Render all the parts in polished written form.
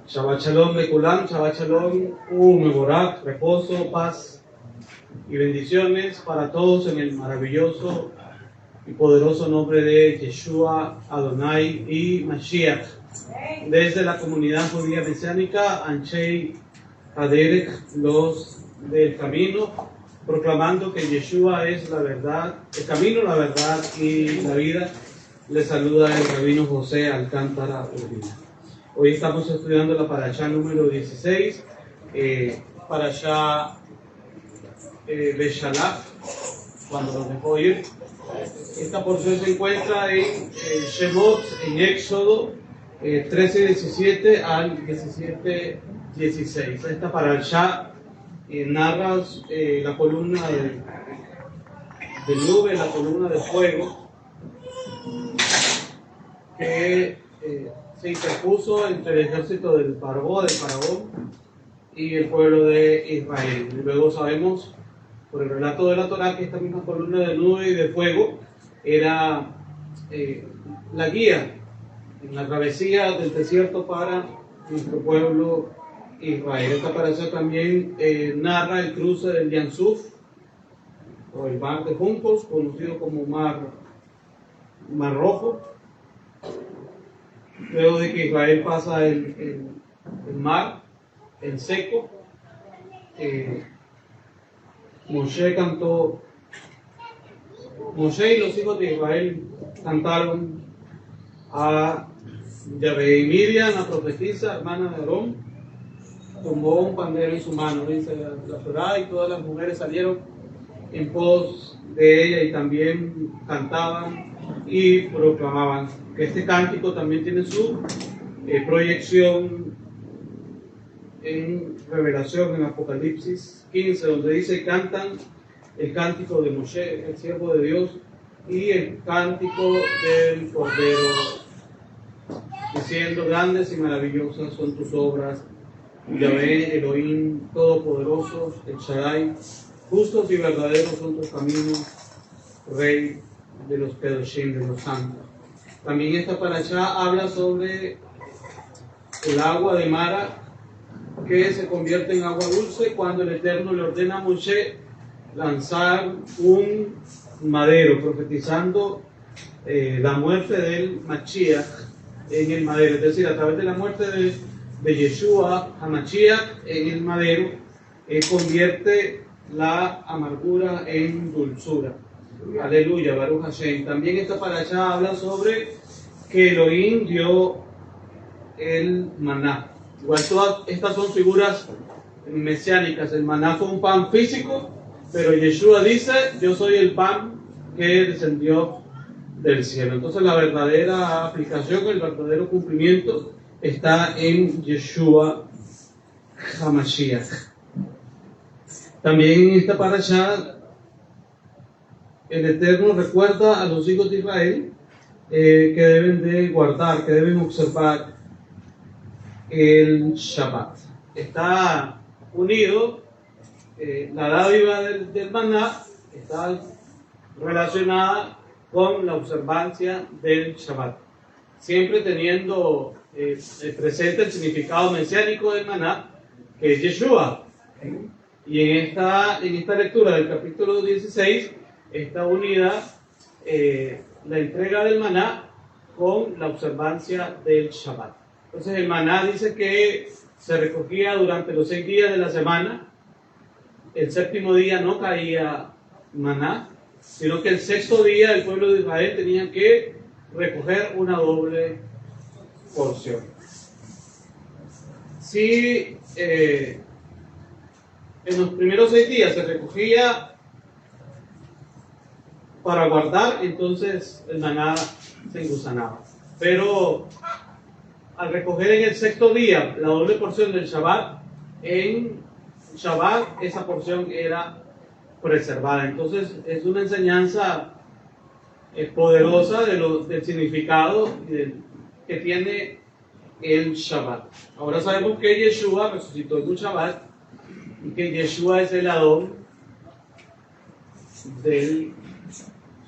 Shabbat Shalom Lekulam, Shabbat Shalom, Mevorach, reposo, paz y bendiciones para todos en el maravilloso y poderoso nombre de Yeshua, Adonai y Mashiach. Desde la comunidad judía mesiánica, Anshei Haderech, los del camino, proclamando que Yeshua es la verdad, el camino, la verdad y la vida, les saluda el rabino José Alcántara Urbina. Hoy estamos estudiando la parashá número 16, parashá Beshalach, cuando nos dejó ir. Esta porción se encuentra en Shemot, en Éxodo 13:17 al 17:16. Esta parashá narra la columna de nube, la columna de fuego que se interpuso entre el ejército del Faraón y el pueblo de Israel. Y luego sabemos por el relato de la Torá que esta misma columna de nube y de fuego era la guía en la travesía del desierto para nuestro pueblo Israel. Esta parashá también narra el cruce del Yam Suf, o el mar de juncos, conocido como mar Rojo. Luego de que Israel pasa el mar, el seco, Moshe y los hijos de Israel cantaron a Yahvé, y Miriam, la profetisa, hermana de Aarón, tomó un pandero en su mano, dice la Torá, y todas las mujeres salieron en pos de ella y también cantaban y proclamaban. Este cántico también tiene su proyección en Revelación, en Apocalipsis 15, donde dice: cantan el cántico de Moshe, el siervo de Dios, y el cántico del Cordero, diciendo: grandes y maravillosas son tus obras, Yahvé, Elohim, todopoderoso, el Shaddai, justos y verdaderos son tus caminos, Rey de los Kedoshim, de los santos. También esta parashá habla sobre el agua de Mara que se convierte en agua dulce cuando el Eterno le ordena a Moshe lanzar un madero, profetizando la muerte del Mashiach en el madero. Es decir, a través de la muerte de Yeshua, HaMashiach en el madero, convierte la amargura en dulzura. Aleluya, Baruch Hashem. También esta parashá habla sobre que Elohim dio el maná. Igual todas estas son figuras mesiánicas. El maná fue un pan físico, pero Yeshua dice: yo soy el pan que descendió del cielo. Entonces la verdadera aplicación, el verdadero cumplimiento está en Yeshua HaMashiach. También en esta parashá el Eterno recuerda a los hijos de Israel que deben de guardar, que deben observar el Shabbat. Está unido, la dádiva del maná está relacionada con la observancia del Shabbat, siempre teniendo presente el significado mesiánico del maná, que es Yeshua. Y en esta lectura del capítulo 16 está unida la entrega del maná con la observancia del Shabbat. Entonces el maná dice que se recogía durante los 6 días de la semana. El séptimo día no caía maná, sino que el sexto día el pueblo de Israel tenía que recoger una doble porción. Si en los primeros 6 días se recogía para guardar, entonces el maná se engusanaba. Pero al recoger en el sexto día la doble porción del Shabbat, en Shabbat esa porción era preservada. Entonces es una enseñanza poderosa del significado que tiene el Shabbat. Ahora sabemos que Yeshua resucitó en un Shabbat y que Yeshua es el Adón del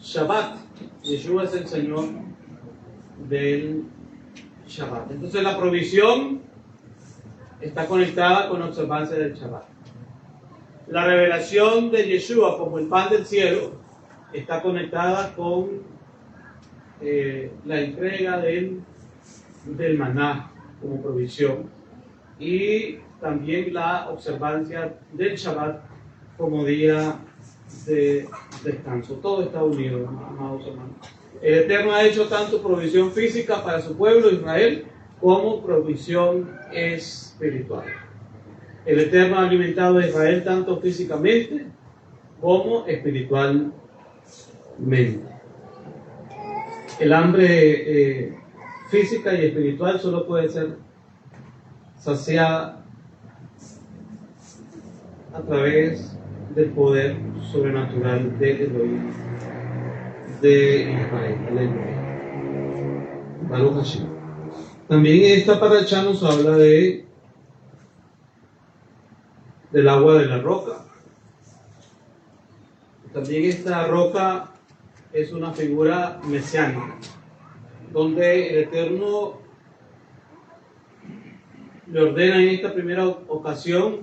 Shabbat. Yeshua es el Señor del Shabbat. Entonces la provisión está conectada con la observancia del Shabbat. La revelación de Yeshua como el pan del cielo está conectada con la entrega del maná como provisión y también la observancia del Shabbat como día de descanso. Todo está unido, amados hermanos. El Eterno ha hecho tanto provisión física para su pueblo Israel como provisión espiritual. El Eterno ha alimentado a Israel tanto físicamente como espiritualmente. El hambre física y espiritual solo puede ser saciada a través del poder sobrenatural de Elohim, de Israel, Baruch Hashem. También esta paracha nos habla del agua de la roca. También esta roca es una figura mesiánica, donde el Eterno le ordena en esta primera ocasión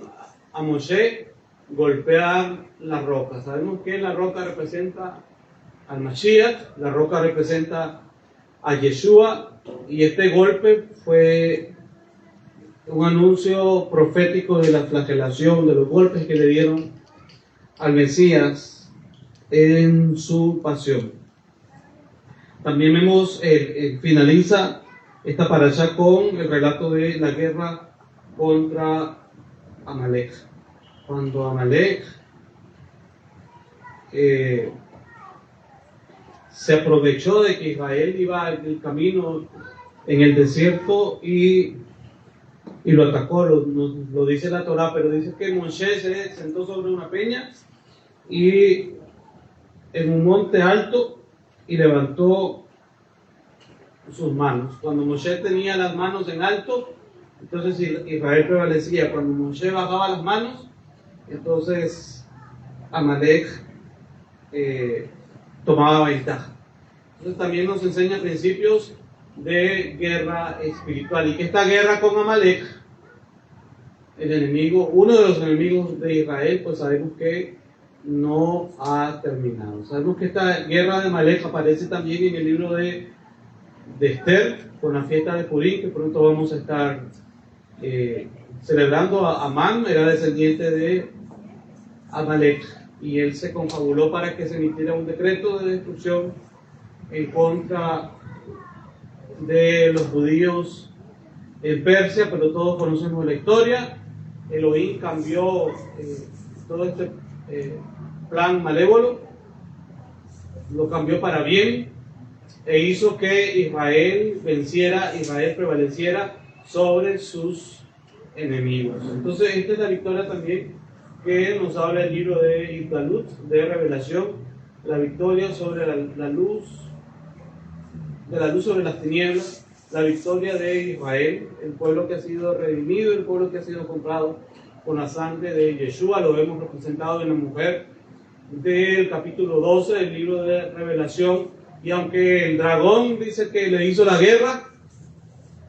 a Moshe golpear la roca. Sabemos que la roca representa al Mashiach, la roca representa a Yeshua, y este golpe fue un anuncio profético de la flagelación, de los golpes que le dieron al Mesías en su pasión. También vemos, finaliza esta parasha con el relato de la guerra contra Amalek. Cuando Amalek se aprovechó de que Israel iba en el camino en el desierto y lo atacó, lo dice la Torá, pero dice que Moshe se sentó sobre una peña y en un monte alto y levantó sus manos. Cuando Moshe tenía las manos en alto, entonces Israel prevalecía. Cuando Moshe bajaba las manos, entonces Amalek tomaba ventaja. Entonces también nos enseña principios de guerra espiritual, y que esta guerra con Amalek, el enemigo, uno de los enemigos de Israel, pues sabemos que no ha terminado. Sabemos que esta guerra de Amalek aparece también en el libro de Esther, con la fiesta de Purim, que pronto vamos a estar celebrando. Amán era descendiente de Amalek, y él se confabuló para que se emitiera un decreto de destrucción en contra de los judíos en Persia, pero todos conocemos la historia. Elohim cambió todo este plan malévolo, lo cambió para bien e hizo que Israel prevaleciera sobre sus enemigos. Entonces esta es la victoria también que nos habla el libro de Itgalut, de revelación, la victoria sobre la luz, de la luz sobre las tinieblas, la victoria de Israel, el pueblo que ha sido redimido, el pueblo que ha sido comprado con la sangre de Yeshua. Lo vemos representado en la mujer del capítulo 12 del libro de Revelación, y aunque el dragón dice que le hizo la guerra,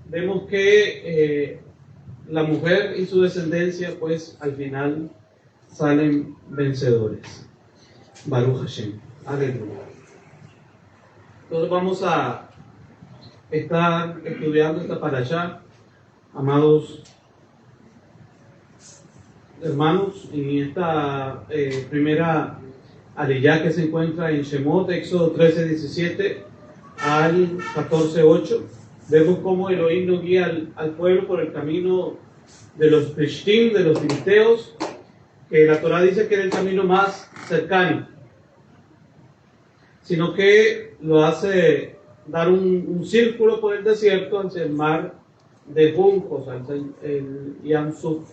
vemos que la mujer y su descendencia pues al final salen vencedores. Baruch Hashem, aleluya. Entonces vamos a estar estudiando esta parashá, amados hermanos, en esta primera aliyá que se encuentra en Shemot, Éxodo 13:17 al 14:8. Vemos cómo Elohim nos guía al pueblo por el camino de los Plishtim, de los filisteos, que la Torá dice que era el camino más cercano, sino que lo hace dar un círculo por el desierto hacia el mar de juncos, hacia el Yam Suf.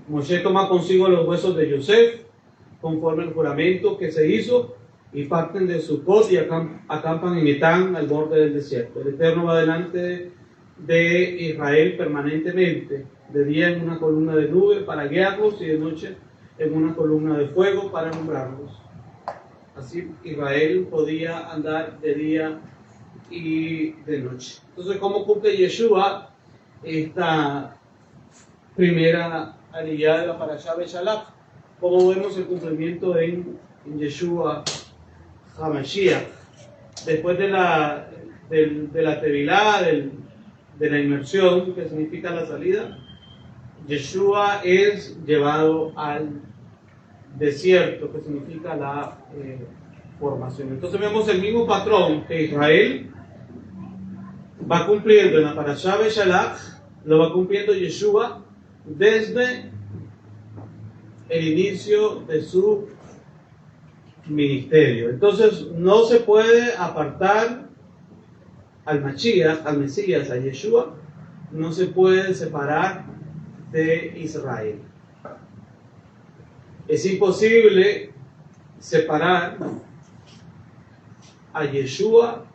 Moshe toma consigo los huesos de Yosef conforme al juramento que se hizo, y parten de Sucot y acampan en Etán, al borde del desierto. El Eterno va delante de Israel permanentemente, de día en una columna de nube para guiarlos y de noche en una columna de fuego para alumbrarlos. Así Israel podía andar de día y de noche. Entonces, ¿cómo cumple Yeshua esta primera aliyá de la Parashá Beshalach, como vemos el cumplimiento en Yeshua HaMashiach. Después de la tevilá, de la inmersión, que significa la salida, Yeshua es llevado al desierto, que significa la formación. Entonces vemos el mismo patrón que Israel va cumpliendo en la Parashá Beshalach, lo va cumpliendo Yeshua desde el inicio de su ministerio. Entonces no se puede apartar al Mashiach, al Mesías, a Yeshua, no se puede separar de Israel. Es imposible separar a Yeshua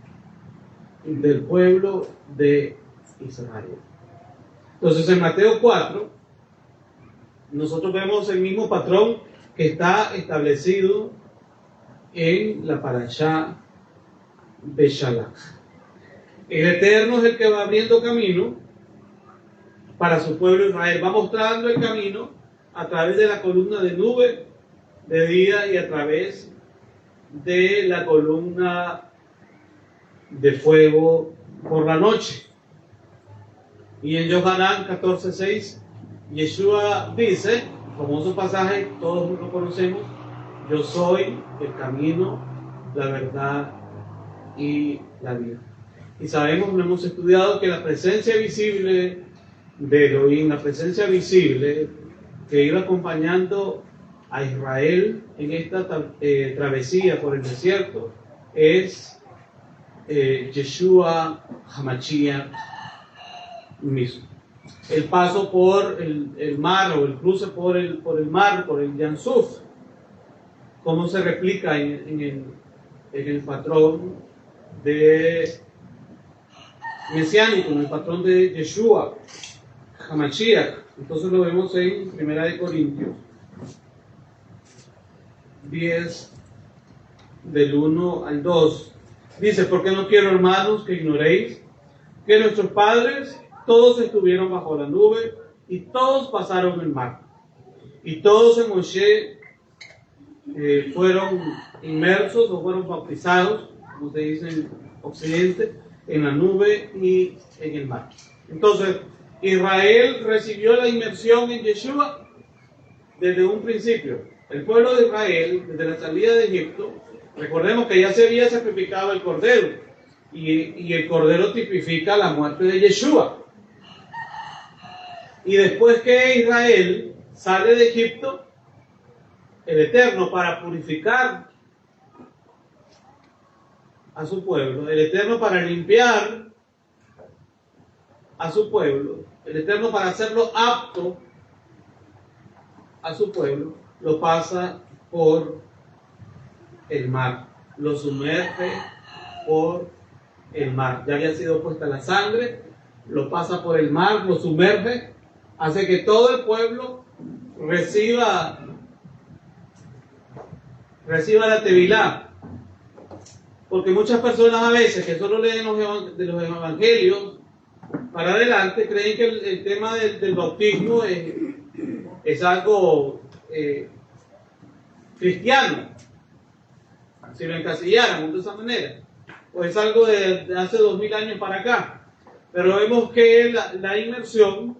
del pueblo de Israel. Entonces en Mateo 4 nosotros vemos el mismo patrón que está establecido en la Parashá Beshalach. El Eterno es el que va abriendo camino para su pueblo Israel, va mostrando el camino a través de la columna de nube de día y a través de la columna de fuego por la noche. Y en Yohanan 14:6, Yeshua dice, famoso pasaje, todos lo conocemos: yo soy el camino, la verdad y la vida. Y sabemos, lo hemos estudiado, que la presencia visible de Elohim, la presencia visible que iba acompañando a Israel en esta travesía por el desierto, es Yeshua HaMashiach mismo. El paso por el mar, o el cruce por el mar, por el Yam Suf, cómo se replica en el patrón de mesiánico, en el patrón de Yeshua HaMashiach. Entonces lo vemos en 1 Corintios 10, del 1 al 2. Dice: porque no quiero, hermanos, que ignoréis que nuestros padres todos estuvieron bajo la nube y todos pasaron el mar, y todos en Moshe fueron inmersos o fueron bautizados, como se dice en Occidente, en la nube y en el mar. Entonces Israel recibió la inmersión en Yeshua desde un principio. El pueblo de Israel, desde la salida de Egipto, recordemos que ya se había sacrificado el cordero, y el cordero tipifica la muerte de Yeshua. Y después que Israel sale de Egipto, el Eterno, para purificar a su pueblo, el Eterno para limpiar a su pueblo, el Eterno para hacerlo apto a su pueblo, lo pasa por el mar, lo sumerge por el mar. Ya había sido puesta la sangre, lo pasa por el mar, lo sumerge, hace que todo el pueblo reciba la tevilá. Porque muchas personas a veces que solo leen de los evangelios para adelante creen que el tema del bautismo es algo cristiano, si lo encasilláramos de esa manera, o es algo de hace 2000 años para acá. Pero vemos que la inmersión,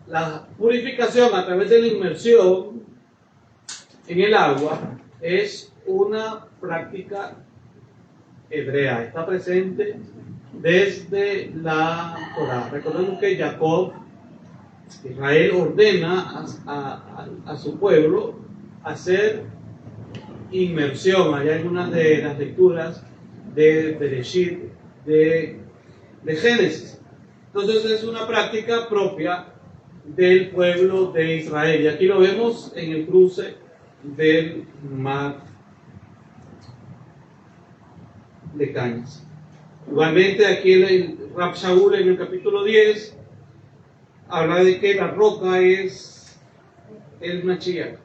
la purificación a través de la inmersión en el agua, es una práctica hebrea, está presente desde la Torá. Recordemos que Israel ordena a su pueblo hacer inmersión. Hay algunas de las lecturas de Bereshit, de Génesis. Entonces es una práctica propia del pueblo de Israel, y aquí lo vemos en el cruce del mar de Cañas. Igualmente aquí el Rab Shaul en el capítulo 10 habla de que la roca es el Mashiach.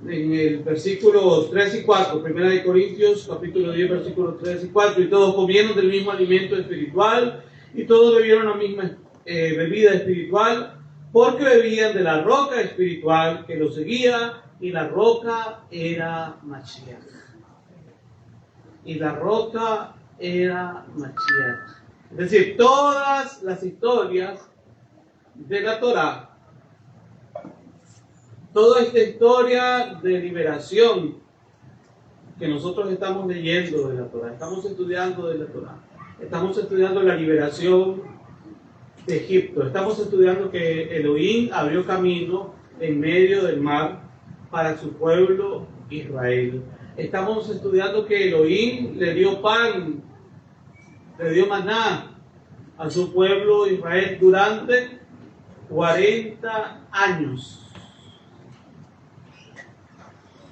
En el versículos 3 y 4, 1 Corintios capítulo 10, versículos 3 y 4, y todos comieron del mismo alimento espiritual, y todos bebieron la misma bebida espiritual, porque bebían de la roca espiritual que los seguía, y la roca era Mashiach. Y la roca era Mashiach. Es decir, todas las historias de la Torá, toda esta historia de liberación que nosotros estamos leyendo de la Torá, estamos estudiando de la Torá, estamos estudiando la liberación de Egipto, estamos estudiando que Elohim abrió camino en medio del mar para su pueblo Israel. Estamos estudiando que Elohim le dio pan, le dio maná a su pueblo Israel durante 40 años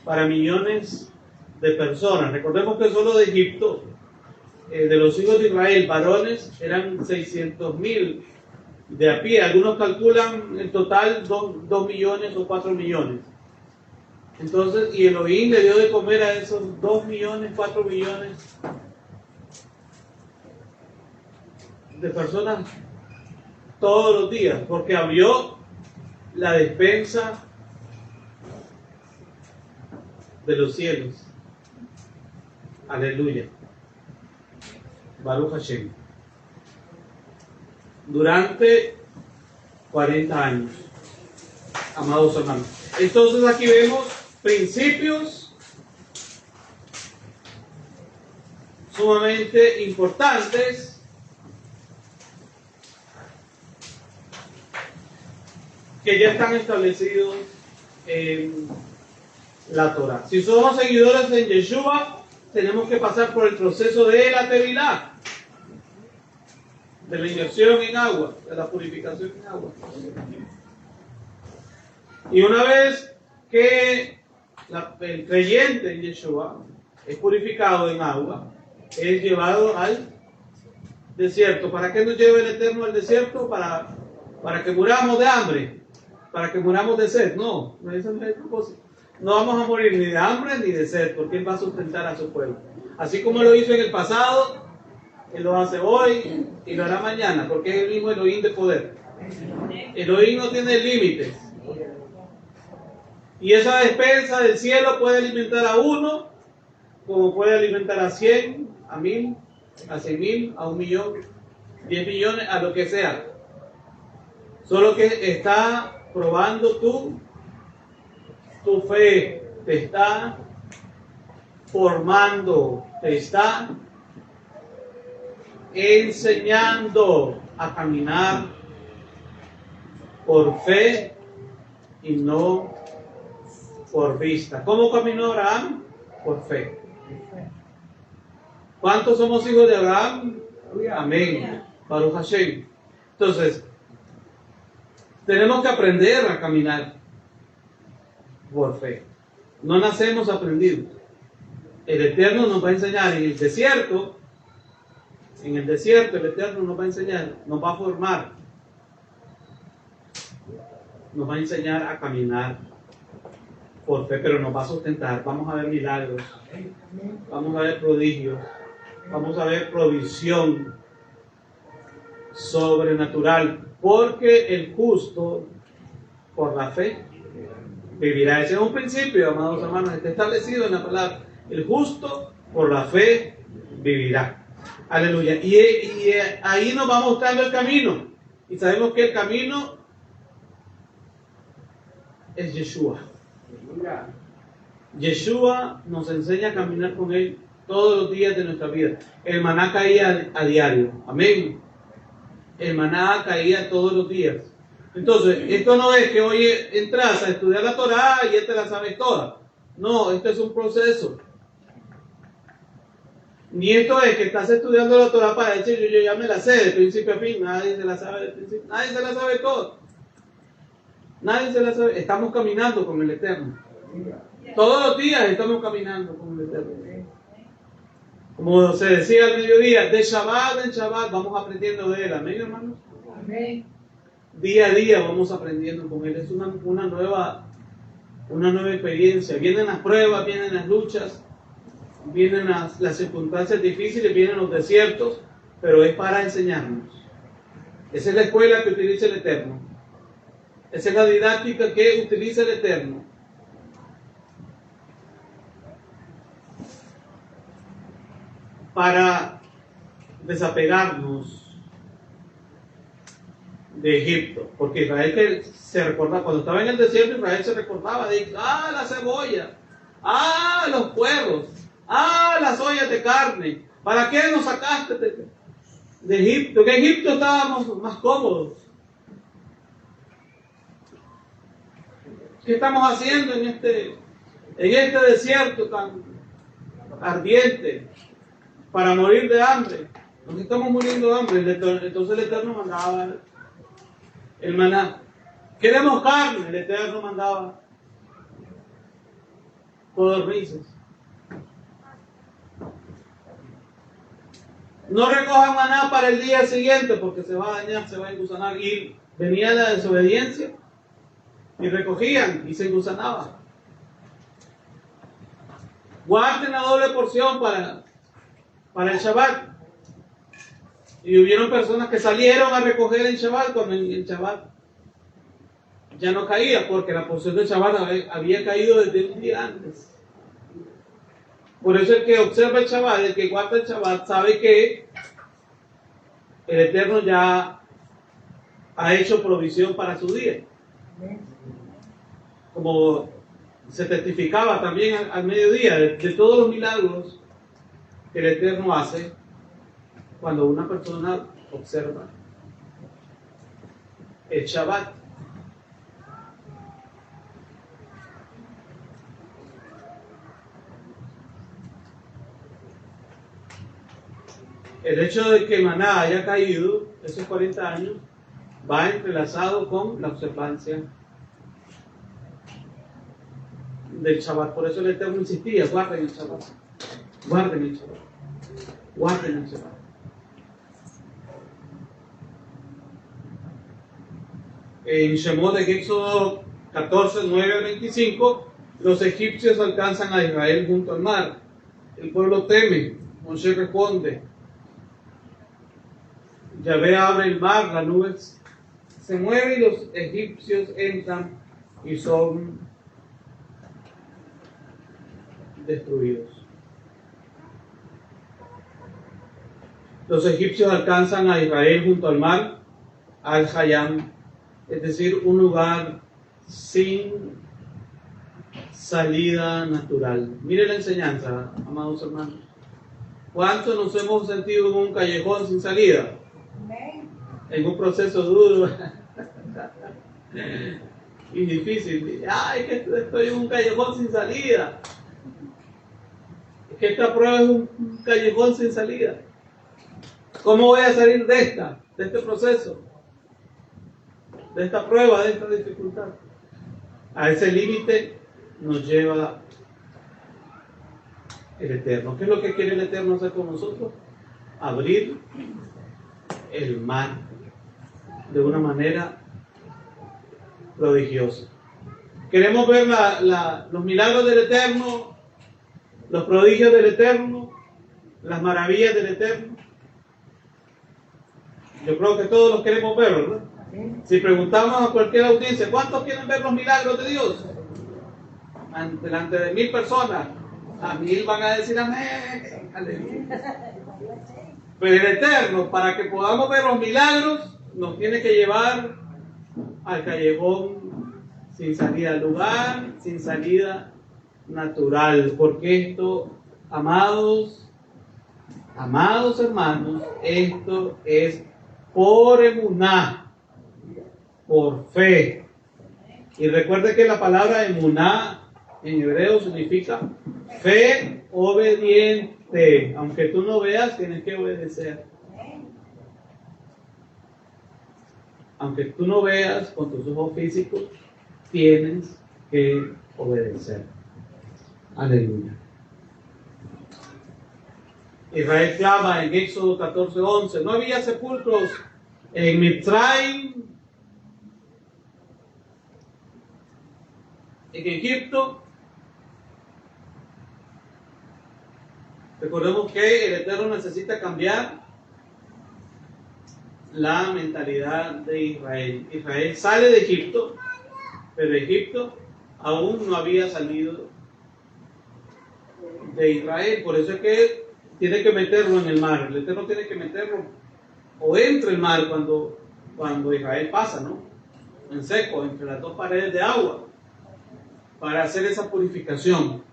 para millones de personas. Recordemos que solo de Egipto, de los hijos de Israel, varones, eran 600,000 de a pie. Algunos calculan en total 2 millones o 4 millones. Entonces, y Elohim le dio de comer a esos 2 millones, 4 millones de personas todos los días, porque abrió la despensa de los cielos. Aleluya. Baruch Hashem. Durante 40 años, amados hermanos. Entonces aquí vemos principios sumamente importantes que ya están establecidos en la Torah. Si somos seguidores de Yeshua, tenemos que pasar por el proceso de la tevilá, de la inmersión en agua, de la purificación en agua. Y una vez que el creyente en Yeshua es purificado en agua, es llevado al desierto. ¿Para qué nos lleva el Eterno al desierto? Para que muramos de hambre, para que muramos de sed. No, ese no es el propósito. No vamos a morir ni de hambre ni de sed, porque Él va a sustentar a su pueblo. Así como lo hizo en el pasado, Él lo hace hoy y lo hará mañana, porque es el mismo Elohim de poder. Elohim no tiene límites. Y esa despensa del cielo puede alimentar a uno, como puede alimentar a 100, a 1000, a 100,000, a 1,000,000, 10 millones, a lo que sea. Solo que está probando tu fe, te está formando, te está enseñando a caminar por fe y no por vista. ¿Cómo caminó Abraham? Por fe. ¿Cuántos somos hijos de Abraham? Amén. Baruch Hashem. Entonces, tenemos que aprender a caminar por fe. No nacemos aprendidos. El Eterno nos va a enseñar en el desierto. En el desierto el Eterno nos va a enseñar, nos va a formar, nos va a enseñar a caminar por fe, pero nos va a sustentar. Vamos a ver milagros, vamos a ver prodigios, vamos a ver provisión sobrenatural, porque el justo por la fe vivirá. Ese es un principio, amados hermanos, está establecido en la palabra. El justo por la fe vivirá. Aleluya. Y ahí nos va mostrando el camino. Y sabemos que el camino es Yeshua. Yeshua nos enseña a caminar con Él todos los días de nuestra vida. El maná caía a diario. Amén. El maná caía todos los días. Entonces, esto no es que hoy entras a estudiar la Torá y ya te la sabes toda. No, esto es un proceso. Ni esto es que estás estudiando la Torá para decir yo ya me la sé de principio a fin. Nadie se la sabe de principio, nadie se la sabe todo. Nadie se la sabe. Estamos caminando con el Eterno. Todos los días estamos caminando con el Eterno. Como se decía al mediodía, de Shabbat en Shabbat vamos aprendiendo de Él. Amén, hermanos. Amén. Día a día vamos aprendiendo con Él. Es una nueva experiencia. Vienen las pruebas, vienen las luchas, vienen las circunstancias difíciles, vienen los desiertos, pero es para enseñarnos. Esa es la escuela que utiliza el Eterno. Esa es la didáctica que utiliza el Eterno. Para desapegarnos de Egipto, porque Israel que se recordaba, cuando estaba en el desierto, Israel se recordaba de la cebolla, los puerros, las ollas de carne. ¿Para qué nos sacaste de Egipto? Que en Egipto estábamos más cómodos. ¿Qué estamos haciendo en este desierto tan ardiente para morir de hambre? Nos estamos muriendo de hambre. Entonces el Eterno mandaba el maná. Queremos carne, el Eterno mandaba codornices. No recojan maná para el día siguiente porque se va a dañar, se va a engusanar. Y venía la desobediencia y recogían y se engusanaba. Guarden la doble porción para el Shabbat. Y hubieron personas que salieron a recoger el Shabbat cuando el Shabbat ya no caía, porque la porción del Shabbat había caído desde un día antes. Por eso el que observa el Shabbat, el que guarda el Shabbat, sabe que el Eterno ya ha hecho provisión para su día. Como se testificaba también al mediodía de todos los milagros que el Eterno hace cuando una persona observa el Shabbat. El hecho de que maná haya caído esos 40 años va entrelazado con la observancia del Shabbat. Por eso el Eterno insistía: guarden el Shabbat, guarden el Shabbat, guarden el Shabbat. En Shemot, en Éxodo 14, 9 al 25, los egipcios alcanzan a Israel junto al mar. El pueblo teme. Moshe responde: Yahvé abre el mar, la nube se mueve y los egipcios entran y son destruidos. Los egipcios alcanzan a Israel junto al mar, al Hayam, es decir, un lugar sin salida natural. Mire la enseñanza, amados hermanos. ¿Cuántos nos hemos sentido en un callejón sin salida? En un proceso duro y difícil. Es que estoy en un callejón sin salida. Es que esta prueba es un callejón sin salida. ¿Cómo voy a salir de este proceso? De esta prueba, de esta dificultad. A ese límite nos lleva el Eterno. ¿Qué es lo que quiere el Eterno hacer con nosotros? Abrir el mar de una manera prodigiosa. Queremos ver los milagros del Eterno, los prodigios del Eterno, las maravillas del Eterno. Yo creo que todos los queremos ver, ¿verdad? Si preguntamos a cualquier audiencia, ¿cuántos quieren ver los milagros de Dios? Delante de 1000 personas, a 1000 van a decir amén. Aleluya. Pero el Eterno, para que podamos ver los milagros, nos tiene que llevar al callejón sin salida, al lugar sin salida natural. Porque esto, amados hermanos, esto es por emuná, por fe. Y recuerde que la palabra emuná en hebreo significa fe obediente. Aunque tú no veas, tienes que obedecer. Aunque tú no veas con tus ojos físicos, tienes que obedecer. Aleluya. Israel clama en Éxodo 14:11. No había sepulcros en Mitzrayim, en Egipto. Recordemos que el Eterno necesita cambiar la mentalidad de Israel. Israel sale de Egipto, pero Egipto aún no había salido de Israel. Por eso es que tiene que meterlo en el mar. El Eterno tiene que meterlo o entre el mar cuando Israel pasa, ¿no? En seco, entre las dos paredes de agua, para hacer esa purificación.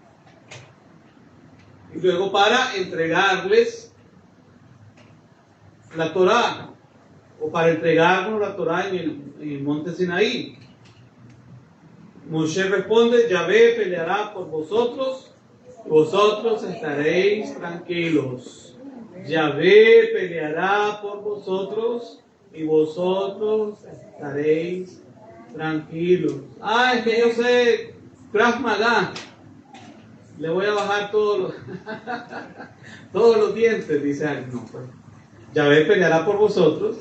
Y luego para entregarles la Torá, o para entregarnos la Torá en el monte Sinaí. Moshe responde: Yahvé peleará por vosotros, vosotros estaréis tranquilos. Yahvé peleará por vosotros y vosotros estaréis tranquilos. Es que yo sé Krav Maga, le voy a bajar todos los dientes, dice alguien. No, pues Yahvé peleará por vosotros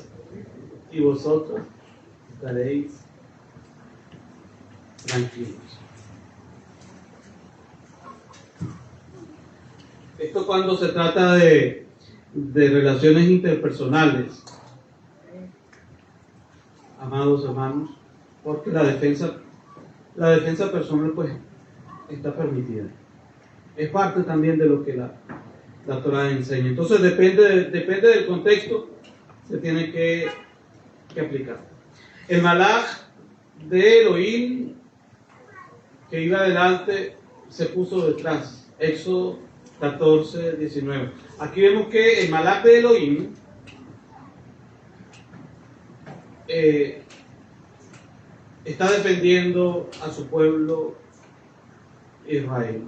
y vosotros estaréis tranquilos. Esto cuando se trata de relaciones interpersonales, amados hermanos, porque la defensa personal pues está permitida. Es parte también de lo que la Torá enseña. Entonces depende del contexto, se tiene que aplicar. El malaj de Elohim que iba adelante se puso detrás. Éxodo 14, 19. Aquí vemos que el malaj de Elohim está defendiendo a su pueblo Israel.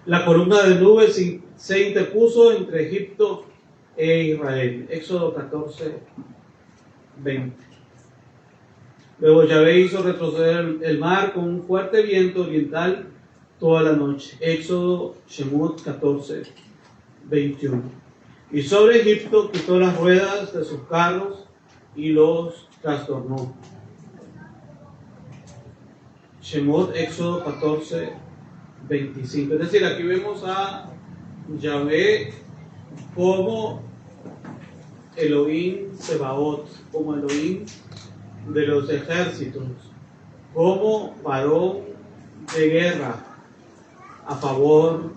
La columna de nubes se interpuso entre Egipto e Israel. Éxodo 14, 20. Luego Yahvé hizo retroceder el mar con un fuerte viento oriental toda la noche. Éxodo Shemot 14, 21. Y sobre Egipto quitó las ruedas de sus carros y los trastornó. Shemot, Éxodo 14, 25. Es decir, aquí vemos a Yahvé como Elohim Sebaot, como Elohim de los ejércitos, como varón de guerra a favor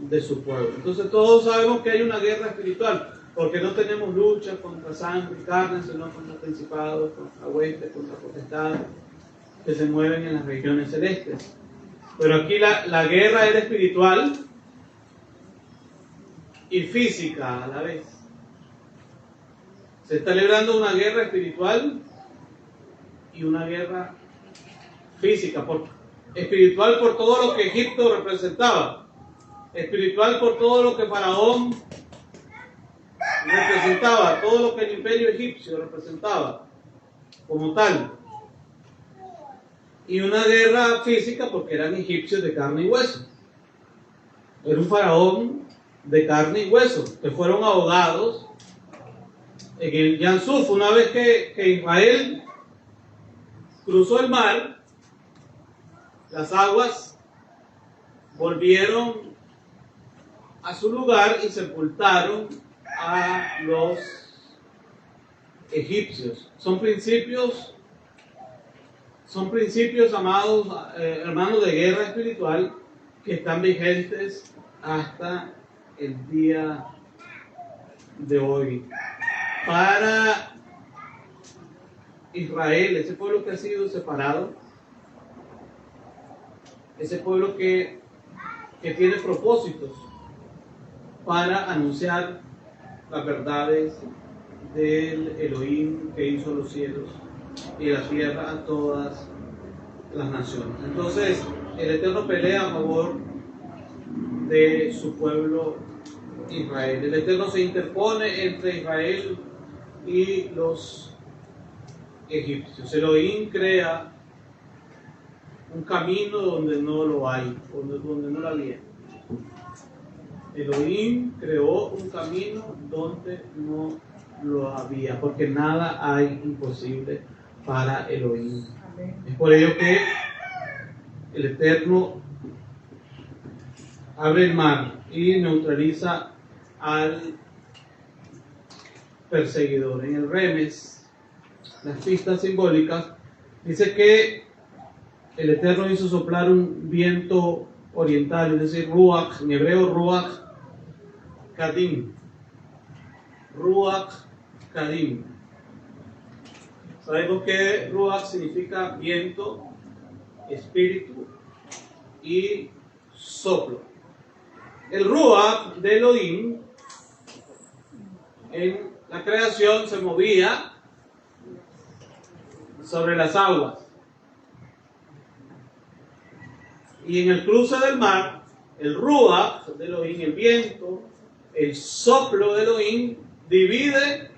de su pueblo. Entonces todos sabemos que hay una guerra espiritual, porque no tenemos lucha contra sangre y carne, sino contra principados, contra huestes, contra potestades que se mueven en las regiones celestes. Pero aquí la guerra era espiritual y física a la vez. Se está librando una guerra espiritual y una guerra física. Espiritual por todo lo que Egipto representaba. Espiritual por todo lo que Faraón representaba, todo lo que el imperio egipcio representaba como tal. Y una guerra física porque eran egipcios de carne y hueso. Era un faraón de carne y hueso, que fueron ahogados en el Yam Suf. Una vez que Israel cruzó el mar, las aguas volvieron a su lugar y sepultaron a los egipcios. Son principios, amados hermanos, de guerra espiritual que están vigentes hasta el día de hoy. Para Israel, ese pueblo que ha sido separado, ese pueblo que tiene propósitos para anunciar las verdades del Elohim que hizo los cielos y la tierra a todas las naciones. Entonces, el Eterno pelea a favor de su pueblo Israel. El Eterno se interpone entre Israel y los egipcios. Elohim crea un camino donde no lo hay, donde no lo había. Elohim creó un camino donde no lo había, porque nada hay imposible para Elohim. Es por ello que el Eterno abre el mar y neutraliza al perseguidor. En el Remes, las pistas simbólicas, dice que el Eterno hizo soplar un viento oriental, es decir, Ruach, en hebreo Ruach Kadim. Ruach Kadim. Sabemos que Ruach significa viento, espíritu y soplo. El Ruach de Elohim en la creación se movía sobre las aguas. Y en el cruce del mar, el Ruach de Elohim, el viento, el soplo de Elohim, divide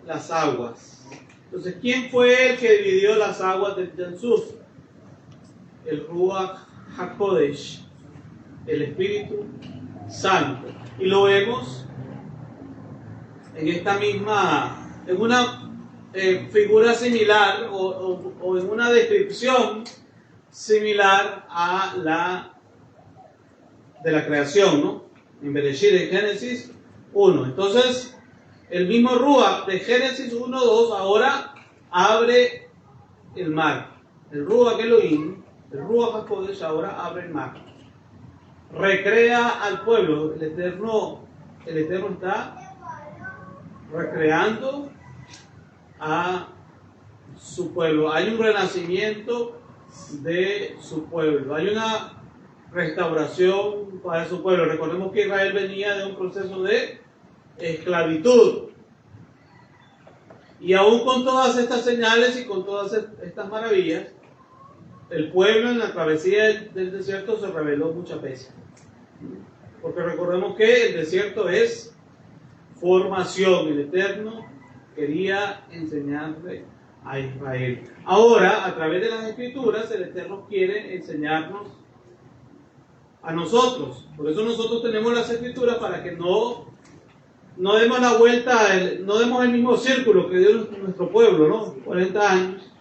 las aguas. Entonces, ¿quién fue el que dividió las aguas del Yansuf? El Ruach HaKodesh, el Espíritu Santo. Y lo vemos en esta misma, en una figura similar o en una descripción similar a la de la creación, ¿no? En Bereshit, en Génesis 1. Entonces, el mismo Ruach de Génesis 1:2 ahora abre el mar. El Ruach Elohim, el Ruach HaKodesh ahora abre el mar. Recrea al pueblo. El Eterno está recreando a su pueblo. Hay un renacimiento de su pueblo. Hay una restauración para su pueblo. Recordemos que Israel venía de un proceso de esclavitud. Y aún con todas estas señales y con todas estas maravillas, el pueblo en la travesía del desierto se rebeló muchas veces. Porque recordemos que el desierto es formación. El Eterno quería enseñarle a Israel. Ahora, a través de las Escrituras, el Eterno quiere enseñarnos a nosotros. Por eso nosotros tenemos las Escrituras, para que no demos la vuelta, no demos el mismo círculo que dio nuestro pueblo, ¿no? 40 años.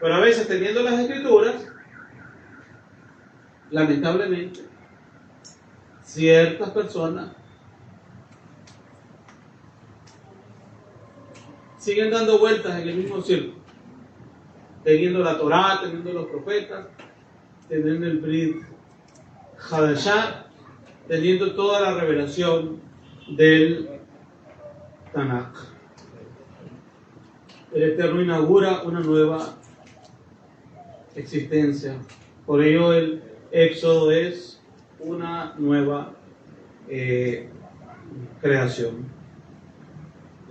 Pero a veces, teniendo las Escrituras, lamentablemente, ciertas personas siguen dando vueltas en el mismo círculo, teniendo la Torá, teniendo los profetas, teniendo el Brit Hadashah, teniendo toda la revelación del Tanakh. El Eterno inaugura una nueva existencia. Por ello el Éxodo es una nueva creación.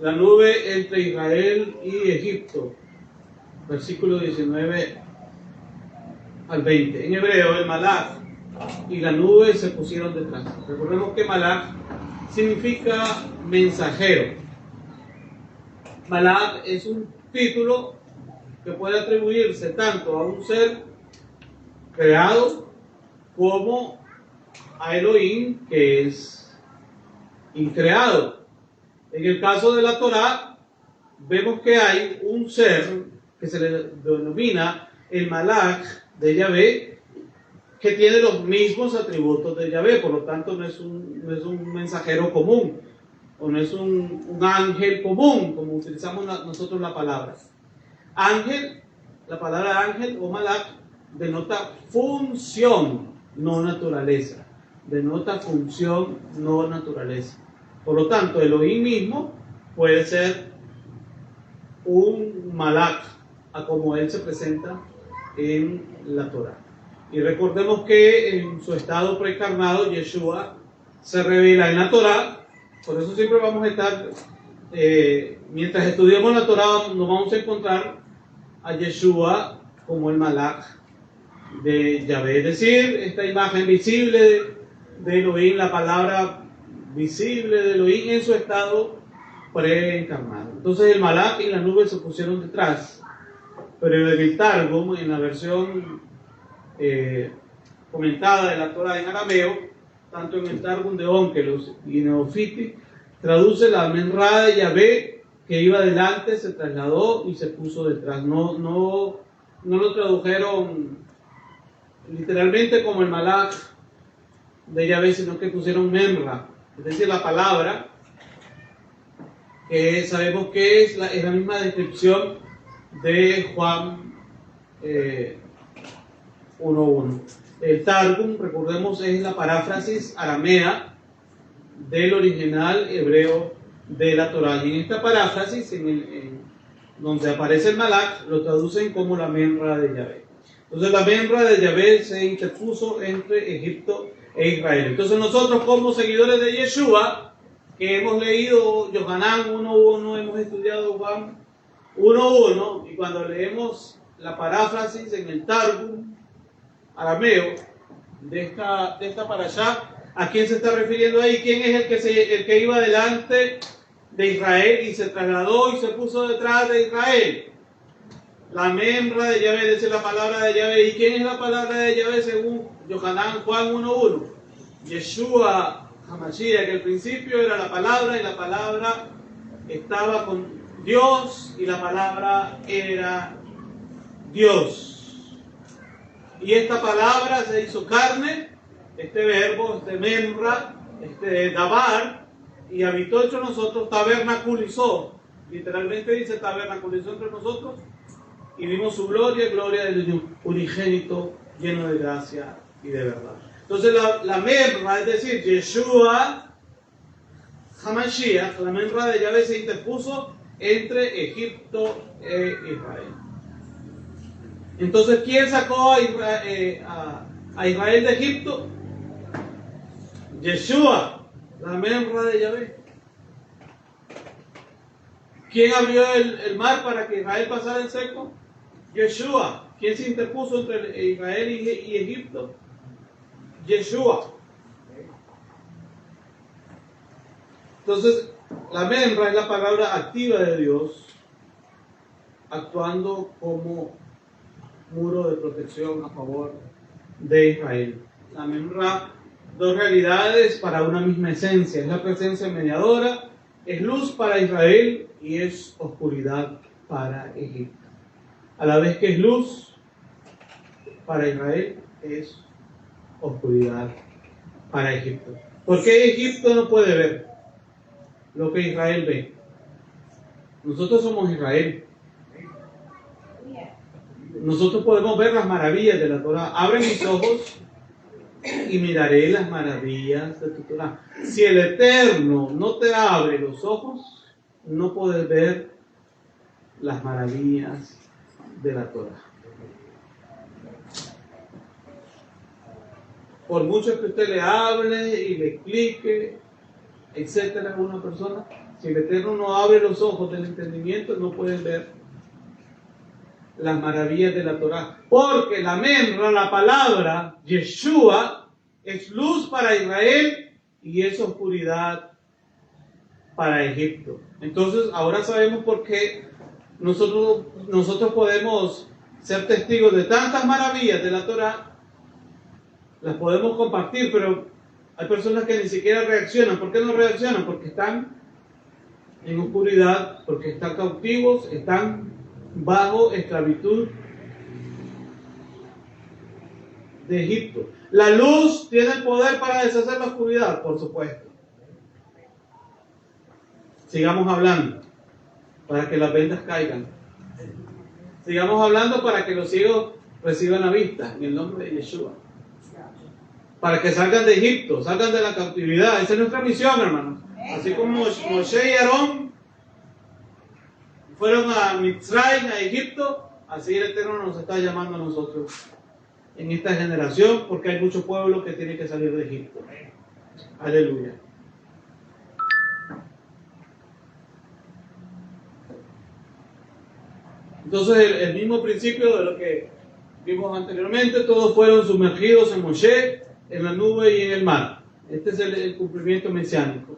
La nube entre Israel y Egipto, versículo 19 al 20. En hebreo, el Malach y la nube se pusieron detrás. Recordemos que Malach significa mensajero. Malach es un título que puede atribuirse tanto a un ser creado como a Elohim, que es increado. En el caso de la Torá, vemos que hay un ser que se le denomina el Malach de Yahvé, que tiene los mismos atributos de Yahvé. Por lo tanto, no es un mensajero común, o no es un ángel común, como utilizamos nosotros la palabra. Ángel, la palabra ángel o Malach denota función, no naturaleza. Denota función, no naturaleza. Por lo tanto, Elohim mismo puede ser un Malach, a como él se presenta en la Torá. Y recordemos que en su estado preencarnado, Yeshua se revela en la Torá. Por eso siempre vamos a estar, mientras estudiamos la Torá, nos vamos a encontrar a Yeshua como el Malach de Yahvé. Es decir, esta imagen visible de Elohim, la palabra visible de Elohim en su estado preencarnado. Entonces el Malach y la nube se pusieron detrás. Pero en el Targum, en la versión comentada de la Torá en arameo, tanto en el Targum de Onkelos y Neofiti, traduce la Menra de Yahvé, que iba delante, se trasladó y se puso detrás. No lo tradujeron literalmente como el Malach de Yahvé, sino que pusieron Memra, es decir, la palabra que sabemos que es la misma descripción de Juan 1.1. El Targum, recordemos, es la paráfrasis aramea del original hebreo de la Torá. Y en esta paráfrasis, donde aparece el Malach, lo traducen como la menra de Yahvé. Entonces la menra de Yahvé se interpuso entre Egipto e Israel. Entonces nosotros, como seguidores de Yeshua, que hemos leído Yohanan 1.1, hemos estudiado Juan 1.1, y cuando leemos la paráfrasis en el Targum arameo de esta parashá, ¿a quién se está refiriendo ahí? ¿Quién es el que iba delante de Israel y se trasladó y se puso detrás de Israel? La membra de Yahvé, dice la palabra de Yahvé. ¿Y quién es la palabra de Yahvé según Yohanan Juan 1.1? Yeshua HaMashiach, que al principio era la palabra, y la palabra estaba con Dios, y la palabra era Dios. Y esta palabra se hizo carne, este verbo, este membra, este dabar, y habitó entre nosotros, tabernaculizó. Literalmente dice tabernaculizó entre nosotros, y vimos su gloria, gloria del unigénito, lleno de gracia y de verdad. Entonces la membra, es decir, Yeshua HaMashiach, la membra de Yahvé, se interpuso entre Egipto e Israel. Entonces, ¿quién sacó a Israel de Egipto? Yeshua, la membra de Yahvé. ¿Quién abrió el mar para que Israel pasara en seco? Yeshua. ¿Quién se interpuso entre Israel y Egipto? Yeshua. Entonces, la membra es la palabra activa de Dios, actuando como muro de protección a favor de Israel. La membra, dos realidades para una misma esencia. Es la presencia mediadora, es luz para Israel y es oscuridad para Egipto. A la vez que es luz para Israel, es oscuridad para Egipto. ¿Por qué Egipto no puede ver lo que Israel ve? Nosotros somos Israel. Nosotros podemos ver las maravillas de la Torah. Abre mis ojos y miraré las maravillas de tu Torah. Si el Eterno no te abre los ojos, no puedes ver las maravillas de la Torah. Por mucho que usted le hable y le explique, etcétera, a una persona, si el Eterno no abre los ojos del entendimiento, no pueden ver las maravillas de la Torah. Porque la membra, la palabra Yeshua, es luz para Israel y es oscuridad para Egipto. Entonces, ahora sabemos por qué nosotros podemos ser testigos de tantas maravillas de la Torah. Las podemos compartir, pero hay personas que ni siquiera reaccionan. ¿Por qué no reaccionan? Porque están en oscuridad, porque están cautivos, están bajo esclavitud de Egipto. La luz tiene el poder para deshacer la oscuridad, por supuesto. Sigamos hablando para que las vendas caigan. Sigamos hablando para que los ciegos reciban la vista en el nombre de Yeshua. Para que salgan de Egipto, salgan de la cautividad. Esa es nuestra misión, hermanos. Así como Moshe y Aarón fueron a Mitzrayim, a Egipto, así el Eterno nos está llamando a nosotros en esta generación, porque hay mucho pueblo que tiene que salir de Egipto. Aleluya. Entonces el mismo principio de lo que vimos anteriormente, todos fueron sumergidos en Moshe, en la nube y en el mar. Este es el cumplimiento mesiánico.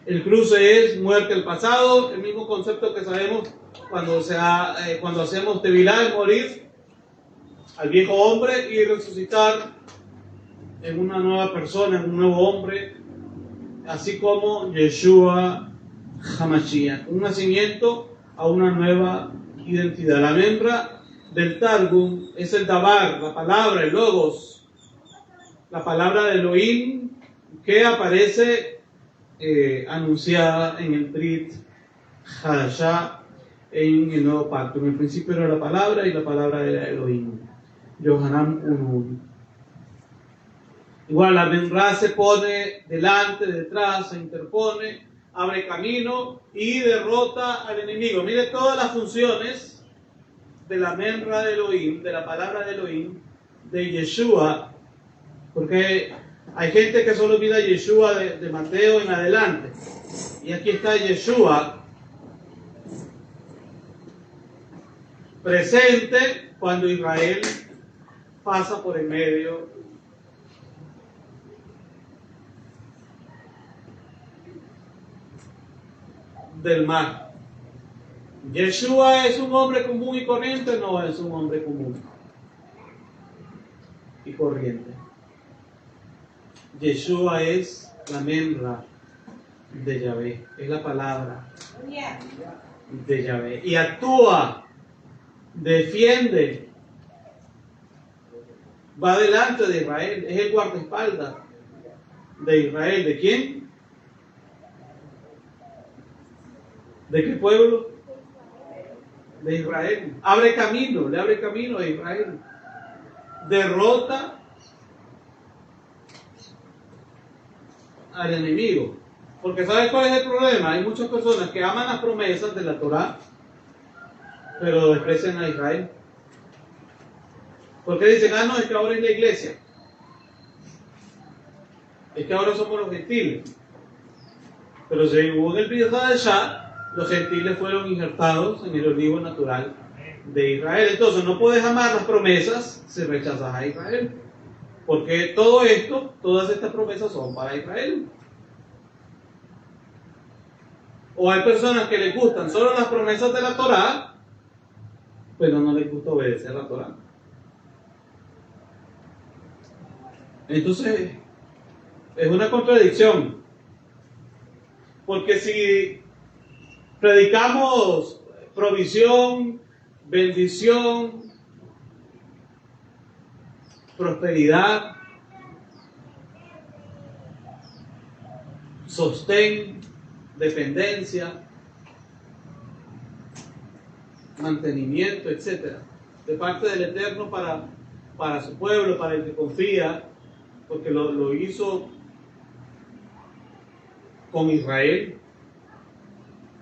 El cruce es muerte al pasado, el mismo concepto que sabemos cuando hacemos tevilá, morir al viejo hombre y resucitar en una nueva persona, en un nuevo hombre, así como Yeshua HaMashiach, un nacimiento a una nueva identidad. La membra del Targum es el dabar, la palabra, el logos, la palabra de Elohim que aparece anunciada en el Brit Hadashah en el nuevo pacto. En el principio era la palabra y la palabra era Elohim. Yohanan 1:1. Igual la Memra se pone delante, detrás, se interpone, abre camino y derrota al enemigo. Mire todas las funciones de la Memra de Elohim, de la palabra de Elohim, de Yeshua, porque hay gente que solo mira a Yeshua de Mateo en adelante. Y aquí está Yeshua presente cuando Israel pasa por el medio del mar. Yeshua es un hombre común y corriente, no es un hombre común y corriente. Yeshua es la Memra de Yahvé, es la palabra de Yahvé. Y actúa, defiende, va delante de Israel, es el guardaespaldas de Israel. ¿De quién? ¿De qué pueblo? De Israel. Abre camino, le abre camino a Israel. Derrota al enemigo. Porque ¿sabes cuál es el problema? Hay muchas personas que aman las promesas de la Torá, pero desprecian a Israel. Porque dicen, no, es que ahora es la iglesia. Es que ahora somos los gentiles. Pero según el Brit Hadashah, los gentiles fueron injertados en el olivo natural de Israel. Entonces no puedes amar las promesas si rechazas a Israel. Porque todo esto, todas estas promesas son para Israel. O hay personas que les gustan solo las promesas de la Torá, pero no les gusta obedecer la Torá. Entonces, es una contradicción. Porque si predicamos provisión, bendición, prosperidad, sostén, dependencia, mantenimiento, etc., de parte del Eterno para su pueblo, para el que confía, porque lo hizo con Israel,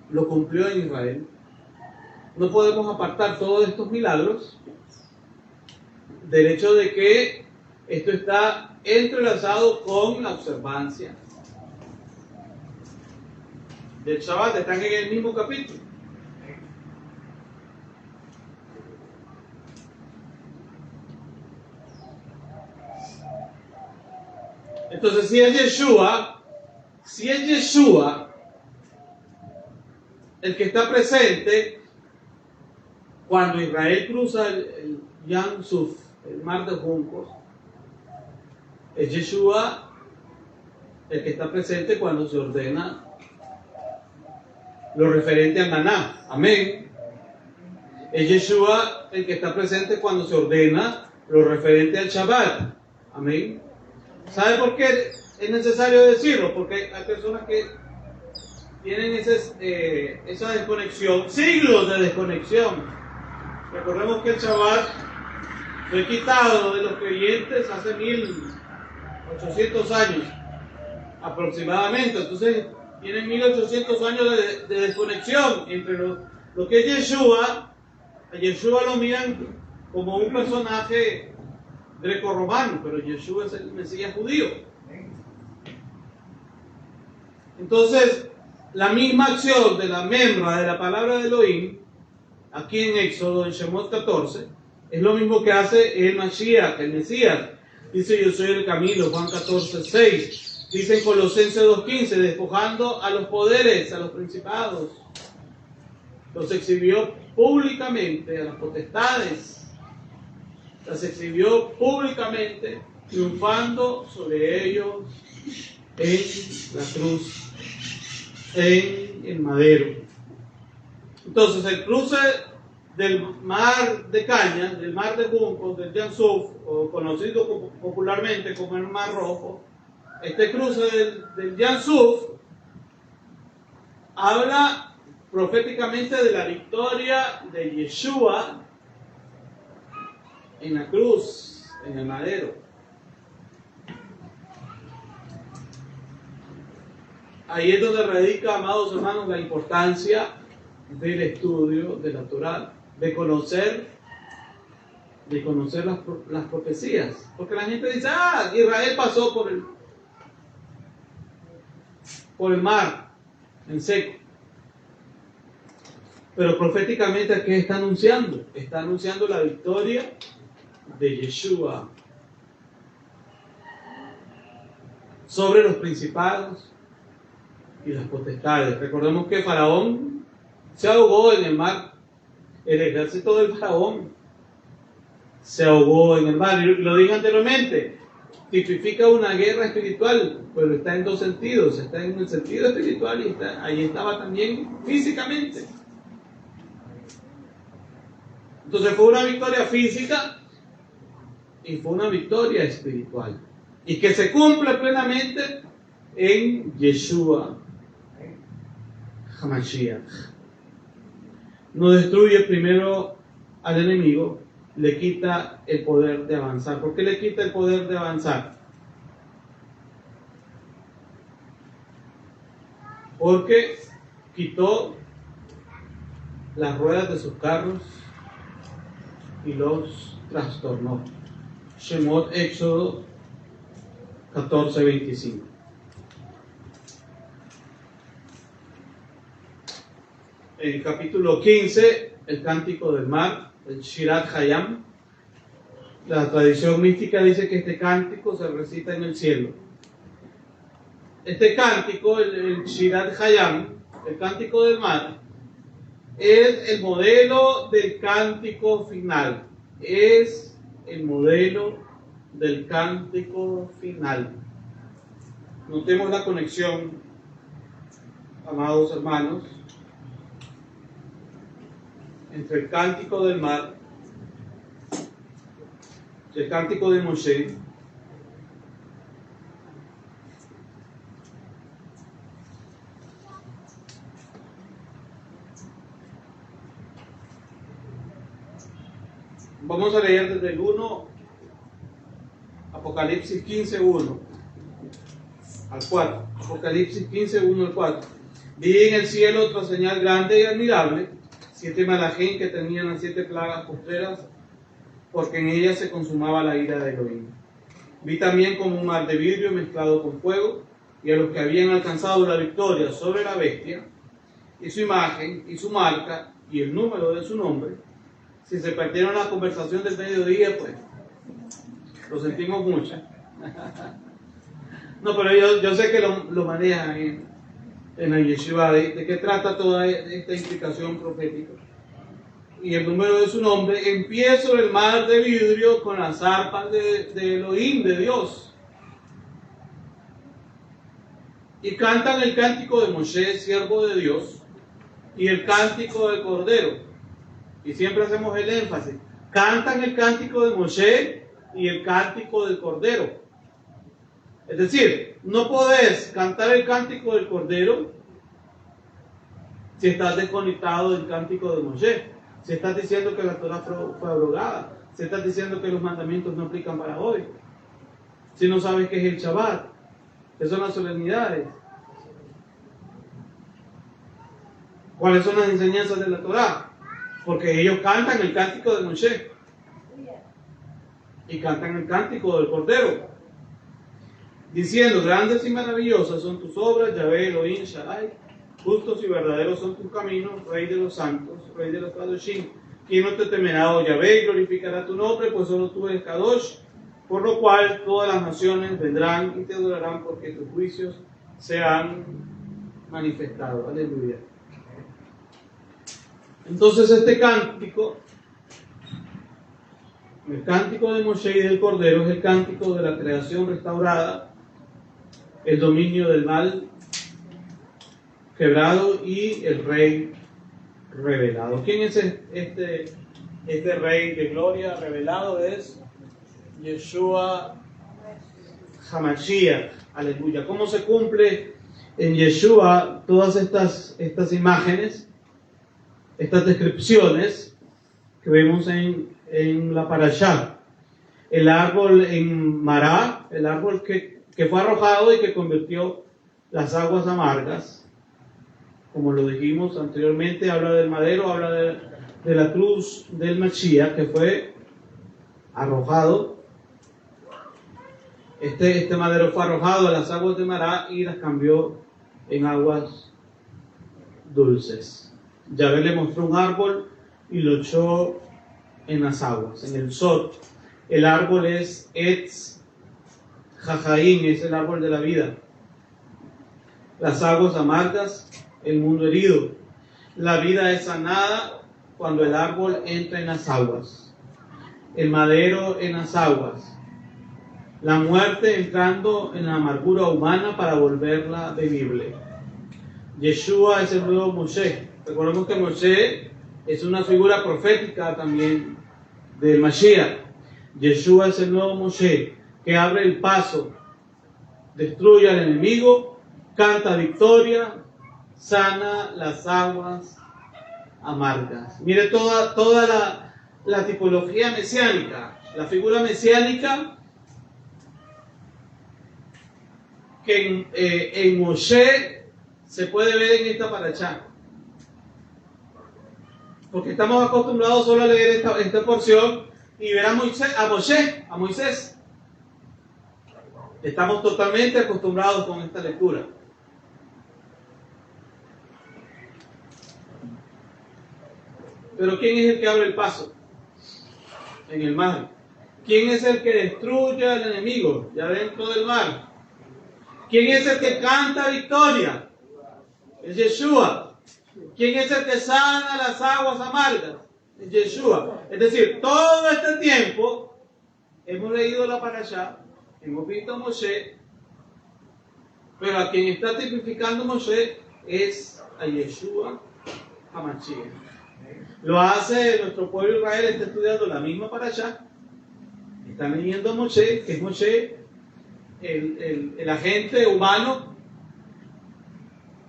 lo cumplió en Israel. No podemos apartar todos estos milagros del hecho de que esto está entrelazado con la observancia del Shabbat. Están en el mismo capítulo. Entonces, si es Yeshua el que está presente cuando Israel cruza el Yam Suf, el mar de juncos, es Yeshua el que está presente cuando se ordena lo referente a Maná. Amén. Es Yeshua el que está presente cuando se ordena lo referente al Shabbat. Amén. ¿Sabe por qué es necesario decirlo? Porque hay personas que tienen esa desconexión, siglos de desconexión. Recordemos que el Shabbat fue quitado de los creyentes hace 1800 años aproximadamente. Entonces tienen 1800 años de desconexión entre lo que es Yeshua. A Yeshua lo miran como un personaje greco-romano, pero Yeshua es el Mesías judío. Entonces, la misma acción de la Memra, de la palabra de Elohim, aquí en Éxodo, en Shemot 14, es lo mismo que hace el Mashiach, el Mesías. Dice, yo soy el camino, Juan 14:6. Dice en Colosenses 2:15, despojando a los poderes, a los principados. Los exhibió públicamente, a las potestades. Las exhibió públicamente, triunfando sobre ellos en la cruz, en el madero. Entonces, el cruce del mar de cañas, del mar de juncos, del Yam Suf, o conocido popularmente como el Mar Rojo, este cruce del Yam Suf habla proféticamente de la victoria de Yeshua en la cruz, en el madero. Ahí es donde radica, amados hermanos, la importancia del estudio de la Torá, de conocer las profecías. Porque la gente dice, Israel pasó por el mar en seco. Pero proféticamente, ¿qué está anunciando? Está anunciando la victoria de Yeshua sobre los principados y las potestades. Recordemos que Faraón se ahogó en el mar. El ejército del Faraón se ahogó en el mar. Y lo dije anteriormente, tipifica una guerra espiritual, pero está en dos sentidos. Está en el sentido espiritual y ahí estaba también físicamente. Entonces fue una victoria física y fue una victoria espiritual. Y que se cumple plenamente en Yeshua HaMashiach. No destruye primero al enemigo, le quita el poder de avanzar. ¿Por qué le quita el poder de avanzar? Porque quitó las ruedas de sus carros y los trastornó. Shemot, Éxodo 14:25. En el capítulo 15, el cántico del mar, el Shirat Hayam. La tradición mística dice que este cántico se recita en el cielo. Este cántico, el Shirat Hayam, el cántico del mar, es el modelo del cántico final. Es el modelo del cántico final. Notemos la conexión, amados hermanos, entre el cántico del mar, el cántico de Moshe, vamos a leer desde el 1, Apocalipsis 15:1 al 4. Apocalipsis 15:1 al 4. Vi en el cielo otra señal grande y admirable, 7 malajim que tenían las 7 plagas postreras, porque en ellas se consumaba la ira de Elohim. Vi también como un mar de vidrio mezclado con fuego, y a los que habían alcanzado la victoria sobre la bestia, y su imagen, y su marca, y el número de su nombre. Si se perdieron la conversación del mediodía, pues lo sentimos mucho. No, pero yo sé que lo manejan en la yeshiva. ¿De qué trata toda esta implicación profética? Y el número de su nombre, en pie sobre el mar de vidrio con las arpas de Elohim, de Dios. Y cantan el cántico de Moshe, siervo de Dios, y el cántico del Cordero. Y siempre hacemos el énfasis. Cantan el cántico de Moshe y el cántico del Cordero. Es decir, no podés cantar el cántico del Cordero si estás desconectado del cántico de Moshe. Si estás diciendo que la Torah fue abrogada. Si estás diciendo que los mandamientos no aplican para hoy. Si no sabes qué es el Shabbat, qué son las solemnidades, cuáles son las enseñanzas de la Torah. Porque ellos cantan el cántico de Moshe y cantan el cántico del Cordero, diciendo: grandes y maravillosas son tus obras, Yahvé Elohim Shaddai, justos y verdaderos son tus caminos, Rey de los santos, Rey de los Kadoshim. ¿Quién no te temerá, oh Yahvé, y glorificará tu nombre? Pues solo tú eres Kadosh, por lo cual todas las naciones vendrán y te adorarán, porque tus juicios se han manifestado. Aleluya. Entonces este cántico, el cántico de Moshe y del Cordero, es el cántico de la creación restaurada, el dominio del mal quebrado y el rey revelado. ¿Quién es este rey de gloria revelado? Es Yeshua HaMashiach. Aleluya. ¿Cómo se cumple en Yeshua todas estas imágenes? estas descripciones que vemos en la parashá. El árbol en Mará, el árbol que fue arrojado y que convirtió las aguas amargas. Como lo dijimos anteriormente, habla del madero, habla de la cruz del Mashiach que fue arrojado. Este madero fue arrojado a las aguas de Mará y las cambió en aguas dulces. Yahvé le mostró un árbol y lo echó en las aguas, en el Sod. El árbol es Etz Jajaín, es el árbol de la vida. Las aguas amargas, el mundo herido. La vida es sanada cuando el árbol entra en las aguas. El madero en las aguas. La muerte entrando en la amargura humana para volverla bebible. Yeshua es el nuevo Moshe. Recordemos que Moshe es una figura profética también del Mashiach. Yeshua es el nuevo Moshe que abre el paso, destruye al enemigo, canta victoria, sana las aguas amargas. Mire toda la tipología mesiánica, la figura mesiánica que en Moshe se puede ver en esta parashá. Porque estamos acostumbrados solo a leer esta porción y ver a Moisés. Estamos totalmente acostumbrados con esta lectura. Pero ¿quién es el que abre el paso en el mar? ¿Quién es el que destruye al enemigo ya dentro del mar? ¿Quién es el que canta victoria? Es Yeshua. ¿Quién es el que sana las aguas amargas? Es Yeshua. Es decir, todo este tiempo hemos leído la parashá, hemos visto a Moshe, pero a quien está tipificando Moshe es a Yeshua HaMashiach. Lo hace nuestro pueblo Israel, está estudiando la misma parashá, están leyendo a Moshe, que es Moshe, el agente humano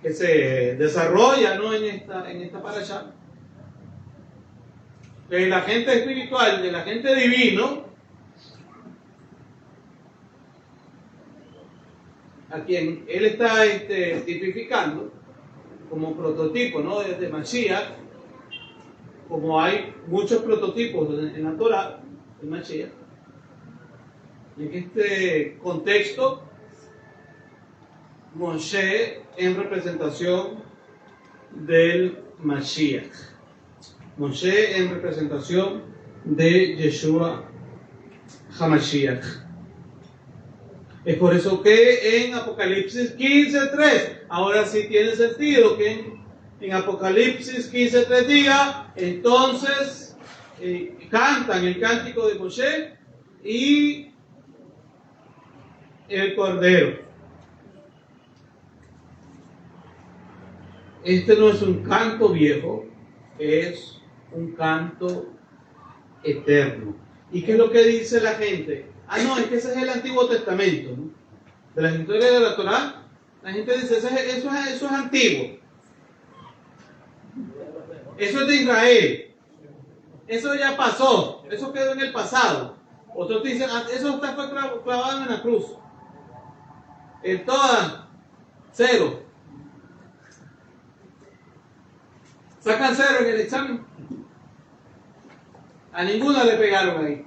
que se desarrolla, ¿no?, en esta parashá. El agente espiritual, el agente divino, a quien él está tipificando como prototipo, ¿no?, de Mashiach, como hay muchos prototipos en la Torah, el Mashiach. En este contexto, Moshe en representación del Mashiach. Moshe en representación de Yeshua HaMashiach. Es por eso que en Apocalipsis 15:3, ahora sí tiene sentido que en Apocalipsis 15:3 diga, entonces cantan el cántico de Moshe y el Cordero. Este no es un canto viejo, es un canto eterno. ¿Y qué es lo que dice la gente? No, es que ese es el Antiguo Testamento, ¿no? De las historias de la Torah, la gente dice, eso es antiguo. Eso es de Israel. Eso ya pasó. Eso quedó en el pasado. Otros dicen, eso fue clavado en la cruz. El todas, 0. Sacan 0 en el examen. A ninguna le pegaron ahí.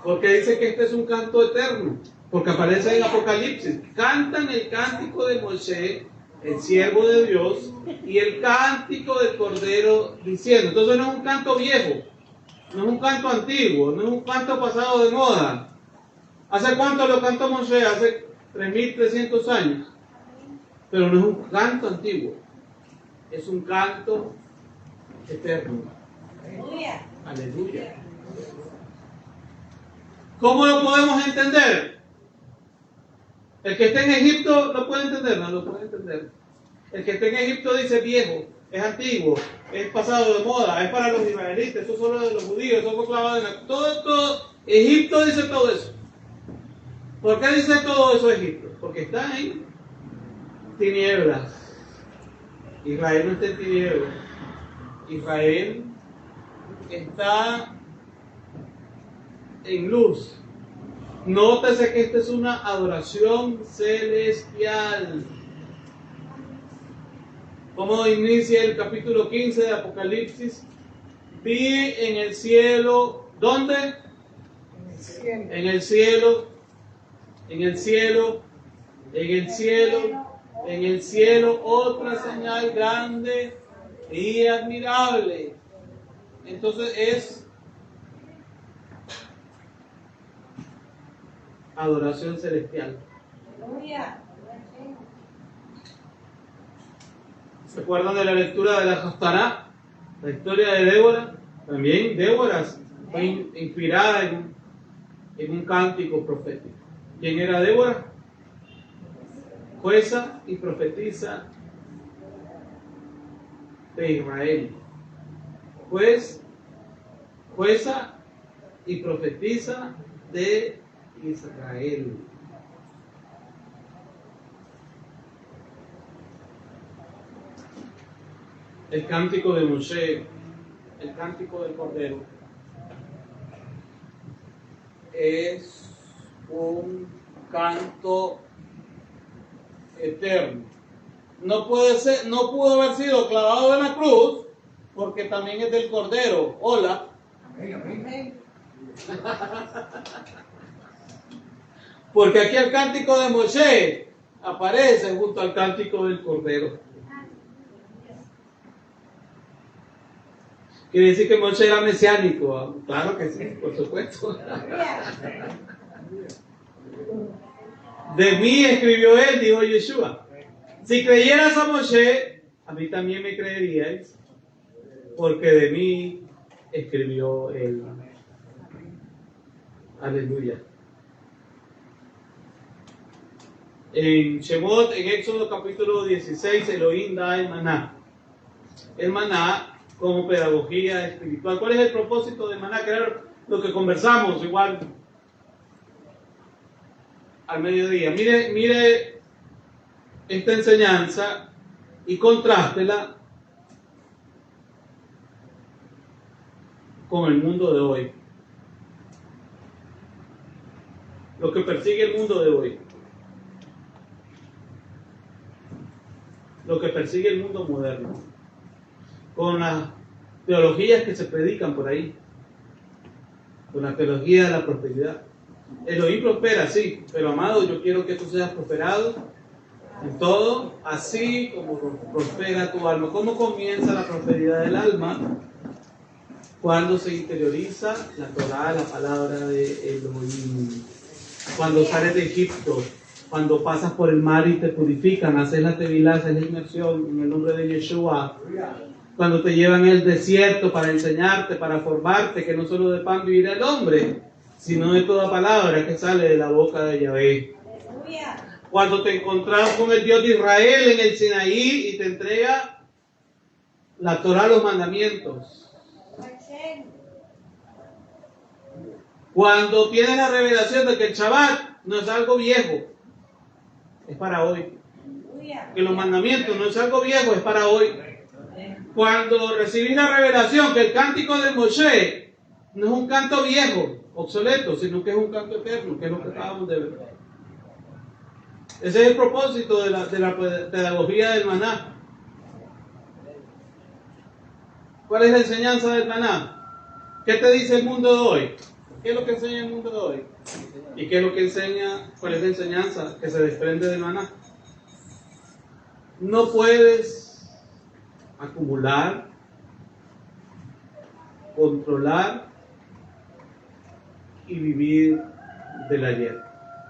Porque dice que este es un canto eterno. Porque aparece en Apocalipsis. Cantan el cántico de Moshe, el siervo de Dios, y el cántico del Cordero diciendo. Entonces no es un canto viejo, no es un canto antiguo, no es un canto pasado de moda. ¿Hace cuánto lo cantó Moshe? Hace 3.300 años. Pero no es un canto antiguo, es un canto eterno. Aleluya. Aleluya. ¿Cómo lo podemos entender? El que está en Egipto lo puede entender, no lo puede entender. El que está en Egipto dice viejo, es antiguo, es pasado de moda, es para los israelitas, eso es solo de los judíos, eso fue clavado en la... Todo, Egipto dice todo eso. ¿Por qué dice todo eso Egipto? Porque está en tinieblas. Israel no está en tinieblas. Israel está en luz. Nótese que esta es una adoración celestial. ¿Cómo inicia el capítulo 15 de Apocalipsis? Vi en el cielo, ¿dónde? En el cielo, en el cielo, en el cielo, en el cielo, otra señal grande y admirable. Entonces es adoración celestial. ¿Se acuerdan de la lectura de la Haftará? La historia de Débora. También Débora fue inspirada en un cántico profético. ¿Quién era Débora? Jueza y profetisa de Israel. Jueza y profetisa de Israel. El cántico de Moshe, el cántico del Cordero, es un canto eterno. No pudo haber sido clavado en la cruz, porque también es del Cordero. Hola. Porque aquí el cántico de Moshe aparece junto al cántico del Cordero. Quiere decir que Moshe era mesiánico. Claro que sí, por supuesto. De mí escribió él, dijo Yeshua. Si creyeras a Moshe, a mí también me creeríais, porque de mí escribió él. Aleluya. En Shemot, en Éxodo capítulo 16, Elohim da el maná. El maná como pedagogía espiritual. ¿Cuál es el propósito del maná? Que era lo que conversamos igual al mediodía. Mire esta enseñanza y contrástela con el mundo de hoy. Lo que persigue el mundo de hoy. Lo que persigue el mundo moderno. Con las teologías que se predican por ahí. Con la teología de la prosperidad. Elohim prospera, sí, pero amado, yo quiero que tú seas prosperado en todo, así como prospera tu alma. ¿Cómo comienza la prosperidad del alma? Cuando se interioriza la Torá, la palabra de Elohim. Cuando sales de Egipto, cuando pasas por el mar y te purifican, haces la tevilá, haces la inmersión en el nombre de Yeshua. Cuando te llevan al desierto para enseñarte, para formarte, que no solo de pan vivirá el hombre, sino de toda palabra que sale de la boca de Yahvé. Cuando te encontrás con el Dios de Israel en el Sinaí y te entrega la Torá, los mandamientos. Cuando tienes la revelación de que el Shabbat no es algo viejo, es para hoy. Que los mandamientos no es algo viejo, es para hoy. Cuando recibí la revelación que el cántico de Moshe no es un canto viejo, obsoleto, sino que es un canto eterno, que es lo que acabamos de ver. Ese es el propósito de la pedagogía del maná. ¿Cuál es la enseñanza del maná? ¿Qué te dice el mundo de hoy? ¿Qué es lo que enseña el mundo de hoy? ¿Y qué es lo que enseña? ¿Cuál es la enseñanza que se desprende del maná? No puedes acumular, controlar y vivir del ayer.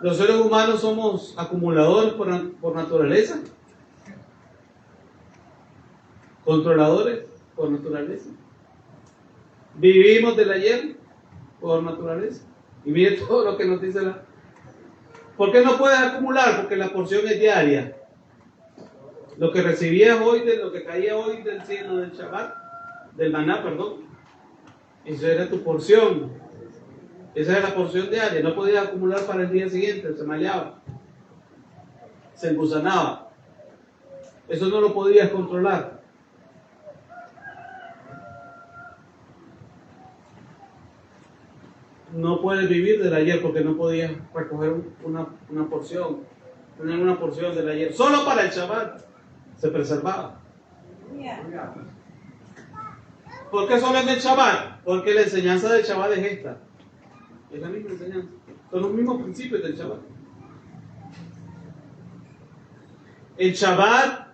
Los seres humanos somos acumuladores por naturaleza, controladores por naturaleza. Vivimos del ayer por naturaleza. Y mire todo lo que nos dice la... ¿Por qué no puedes acumular? Porque la porción es diaria. Lo que recibías hoy, de lo que caía hoy del cielo, del Shabbat, del maná, perdón, eso era tu porción. Esa era la porción diaria. No podías acumular para el día siguiente, se maleaba, se engusanaba. Eso no lo podías controlar. no puedes vivir del ayer porque no podías recoger una porción, tener una porción del ayer. Solo para el Shabbat se preservaba. ¿Por qué solo en el Shabbat? Porque la enseñanza del Shabbat es esta. Es la misma enseñanza. Son los mismos principios del Shabbat. El Shabbat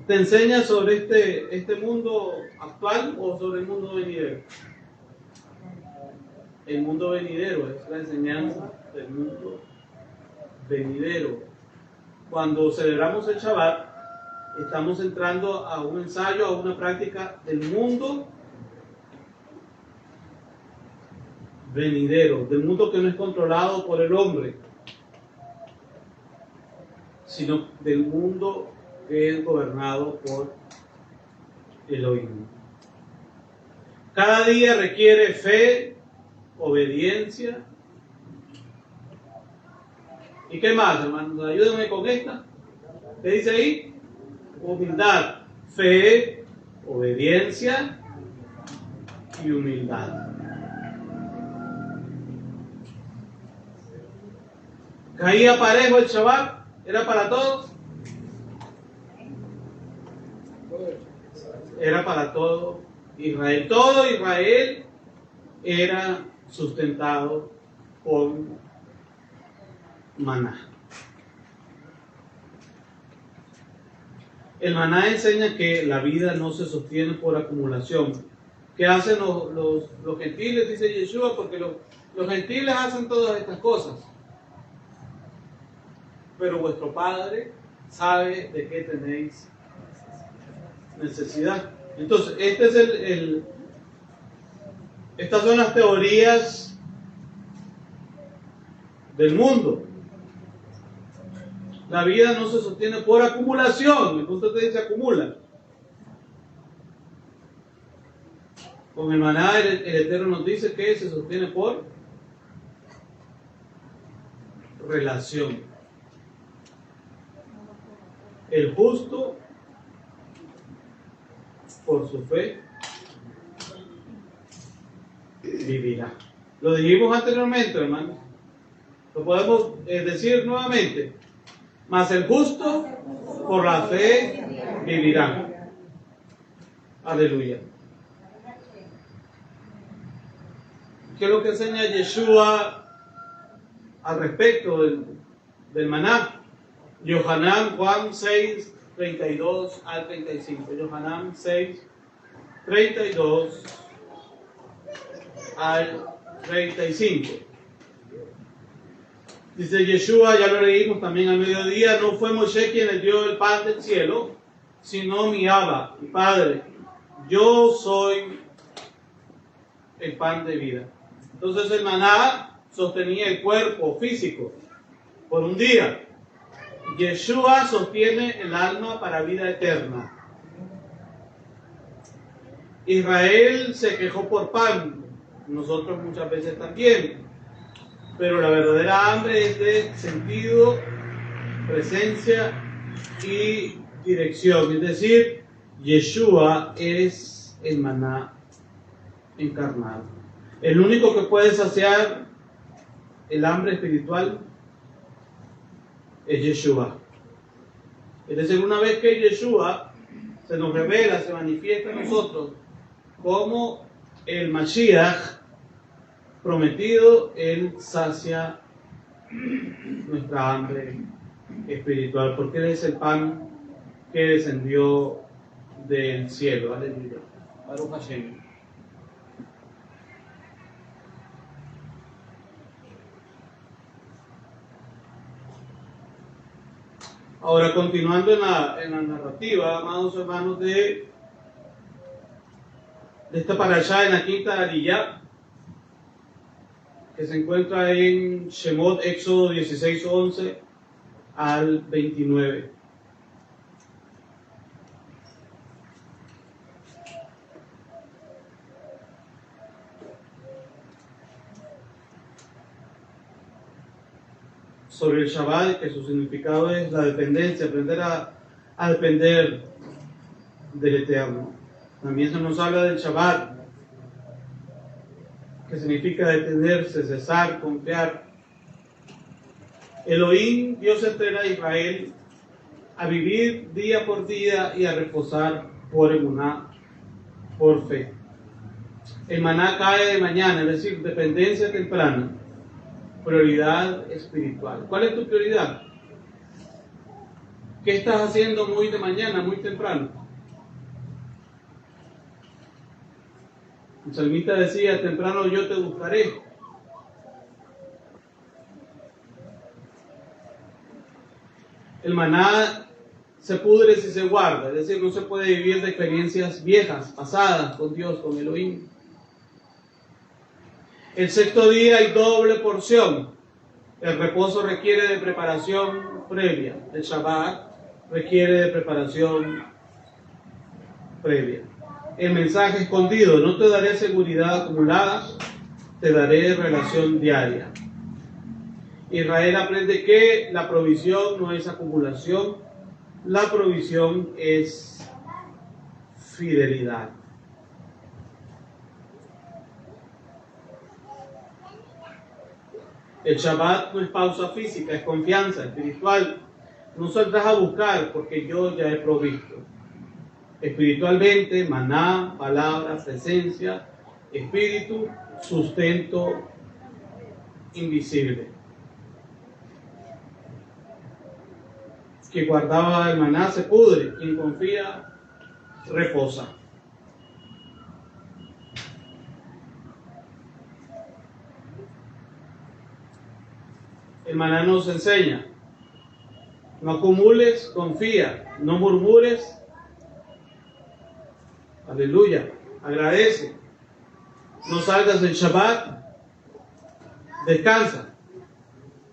te enseña sobre este mundo actual o sobre el mundo venidero. El mundo venidero es la enseñanza del mundo venidero. Cuando celebramos el Shabbat, estamos entrando a un ensayo, a una práctica del mundo venidero, del mundo que no es controlado por el hombre, sino del mundo que es gobernado por Elohim. Cada día requiere fe, obediencia. ¿Y qué más, hermanos? Ayúdenme con esta. ¿Qué dice ahí? Humildad, fe, obediencia y humildad. ¿Caía parejo el Shabbat? ¿Era para todos? Era para todo Israel. Todo Israel era sustentado por maná. El maná enseña que la vida no se sostiene por acumulación. ¿Qué hacen los gentiles? Dice Yeshua, porque los gentiles hacen todas estas cosas. Pero vuestro Padre sabe de qué tenéis necesidad. Entonces, estas son las teorías del mundo. La vida no se sostiene por acumulación. El punto te dice acumula. Con el maná el Eterno nos dice que se sostiene por relación. El justo por su fe vivirá. Lo dijimos anteriormente, hermanos. Lo podemos decir nuevamente. Mas el justo por la fe vivirá. Aleluya. ¿Qué es lo que enseña Yeshua al respecto del maná? Yohanan, Juan 6, 32 al 35. Yohanan 6, 32 al 35. Dice Yeshua, ya lo leímos también al mediodía, no fue Moshe quien le dio el pan del cielo, sino mi Abba, mi Padre. Yo soy el pan de vida. Entonces el maná sostenía el cuerpo físico por un día. Yeshua sostiene el alma para vida eterna. Israel se quejó por pan, nosotros muchas veces también. Pero la verdadera hambre es de sentido, presencia y dirección. Es decir, Yeshua es el maná encarnado. El único que puede saciar el hambre espiritual es Yeshua. Es decir, una vez que Yeshua se nos revela, se manifiesta en nosotros como el Mashiach prometido, Él sacia nuestra hambre espiritual, porque Él es el pan que descendió del cielo. Aleluya. Baruch Hashem. Ahora, continuando en la narrativa, amados hermanos, de esta parashá en la quinta Ariyá, que se encuentra en Shemot, Éxodo 16, 11 al 29. Sobre el Shabbat, que su significado es la dependencia, aprender a depender del Eterno. También se nos habla del Shabbat, que significa detenerse, cesar, confiar. Elohim, Dios entrena a Israel a vivir día por día y a reposar por emuná, por fe. El maná cae de mañana, es decir, dependencia temprana, prioridad espiritual. ¿Cuál es tu prioridad? ¿Qué estás haciendo muy de mañana, muy temprano? El salmista decía, temprano yo te buscaré. El maná se pudre si se guarda, es decir, no se puede vivir de experiencias viejas, pasadas con Dios, con Elohim. El sexto día hay doble porción. El reposo requiere de preparación previa. El Shabbat requiere de preparación previa. El mensaje escondido: no te daré seguridad acumulada, te daré relación diaria. Israel aprende que la provisión no es acumulación, la provisión es fidelidad. El Shabbat no es pausa física, es confianza espiritual. No saldrás a buscar porque yo ya he provisto. Espiritualmente, maná, palabra, presencia, espíritu, sustento invisible. Quien guardaba el maná se pudre, quien confía reposa. El maná nos enseña: no acumules, confía, no murmures, aleluya, agradece, no salgas del Shabbat, descansa.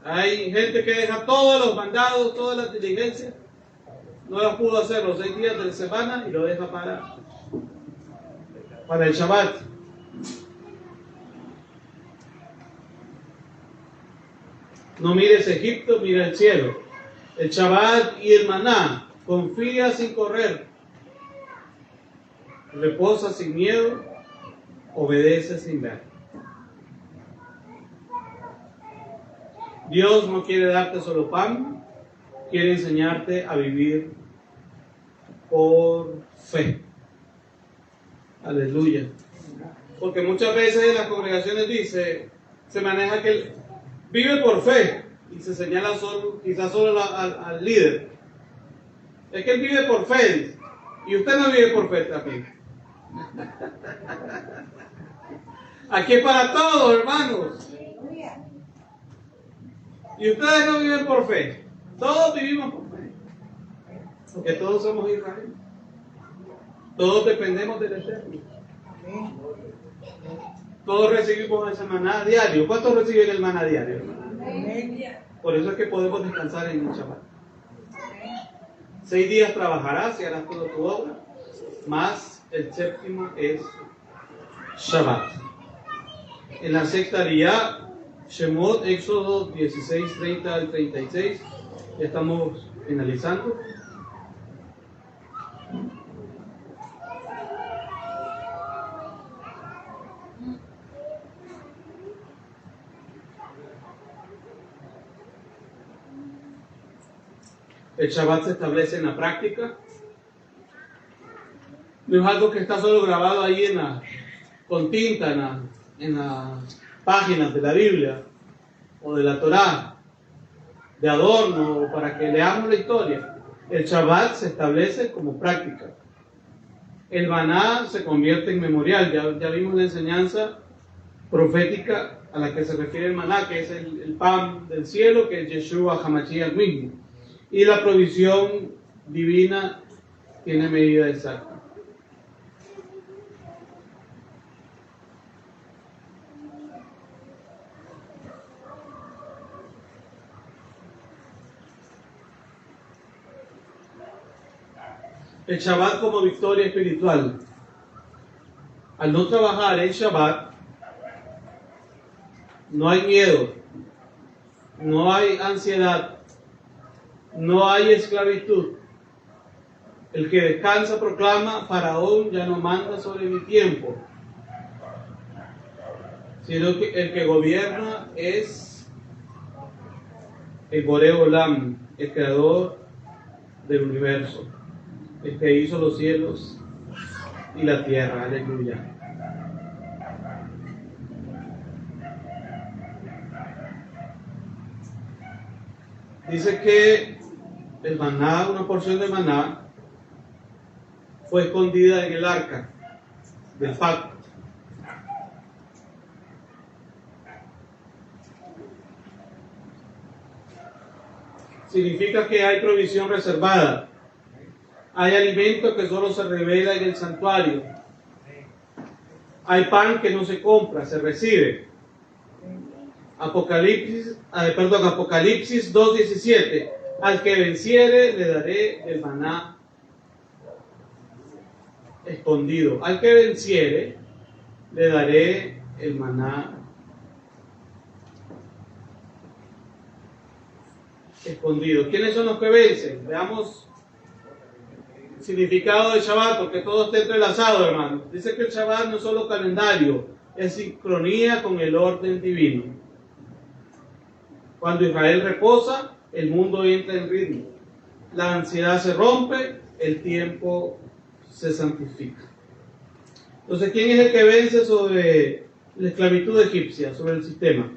Hay gente que deja todos los mandados, todas las diligencias, no las pudo hacer los 6 días de la semana y lo deja para el Shabbat. No mires Egipto, mira el cielo. El Shabbat y el maná: confía sin correr, reposa sin miedo, obedece sin ver. Dios no quiere darte solo pan, quiere enseñarte a vivir por fe. Aleluya. Porque muchas veces en las congregaciones se maneja que vive por fe y se señala quizás solo al líder. Es que él vive por fe y usted no vive por fe también. Aquí es para todos, hermanos. Y ustedes no viven por fe. Todos vivimos por fe. Porque todos somos Israel. Todos dependemos del Eterno. Todos recibimos ese maná diario. ¿Cuántos reciben el maná diario, hermano? Por eso es que podemos descansar en el Shabbat. 6 días trabajarás y harás toda tu obra, más el 7º es Shabbat. En la sexta día, Shemot, Éxodo 16, 30 al 36, ya estamos finalizando. El Shabbat se establece en la práctica. No es algo que está solo grabado ahí con tinta en las páginas de la Biblia o de la Torá, de adorno o para que leamos la historia. El Shabbat se establece como práctica. El maná se convierte en memorial. Ya vimos la enseñanza profética a la que se refiere el maná, que es el pan del cielo, que es Yeshua HaMashiach mismo. Y la provisión divina tiene medida exacta. El Shabbat como victoria espiritual. Al no trabajar el Shabbat, no hay miedo, no hay ansiedad, no hay esclavitud. El que descansa proclama: Faraón ya no manda sobre mi tiempo. sino que el que gobierna es el Boré Olam, el creador del universo, el que hizo los cielos y la tierra. Aleluya. Dice que el maná, una porción de maná, fue escondida en el arca del pacto. Significa que hay provisión reservada. Hay alimento que solo se revela en el santuario. Hay pan que no se compra, se recibe. Apocalipsis 2:17. Al que venciere le daré el maná escondido. Al que venciere le daré el maná escondido. ¿Quiénes son los que vencen? Veamos el significado del Shabbat, porque todo está entrelazado, hermano. Dice que el Shabbat no es solo calendario, es sincronía con el orden divino. Cuando Israel reposa, el mundo entra en ritmo. La ansiedad se rompe, el tiempo se santifica. Entonces, ¿quién es el que vence sobre la esclavitud egipcia, sobre el sistema?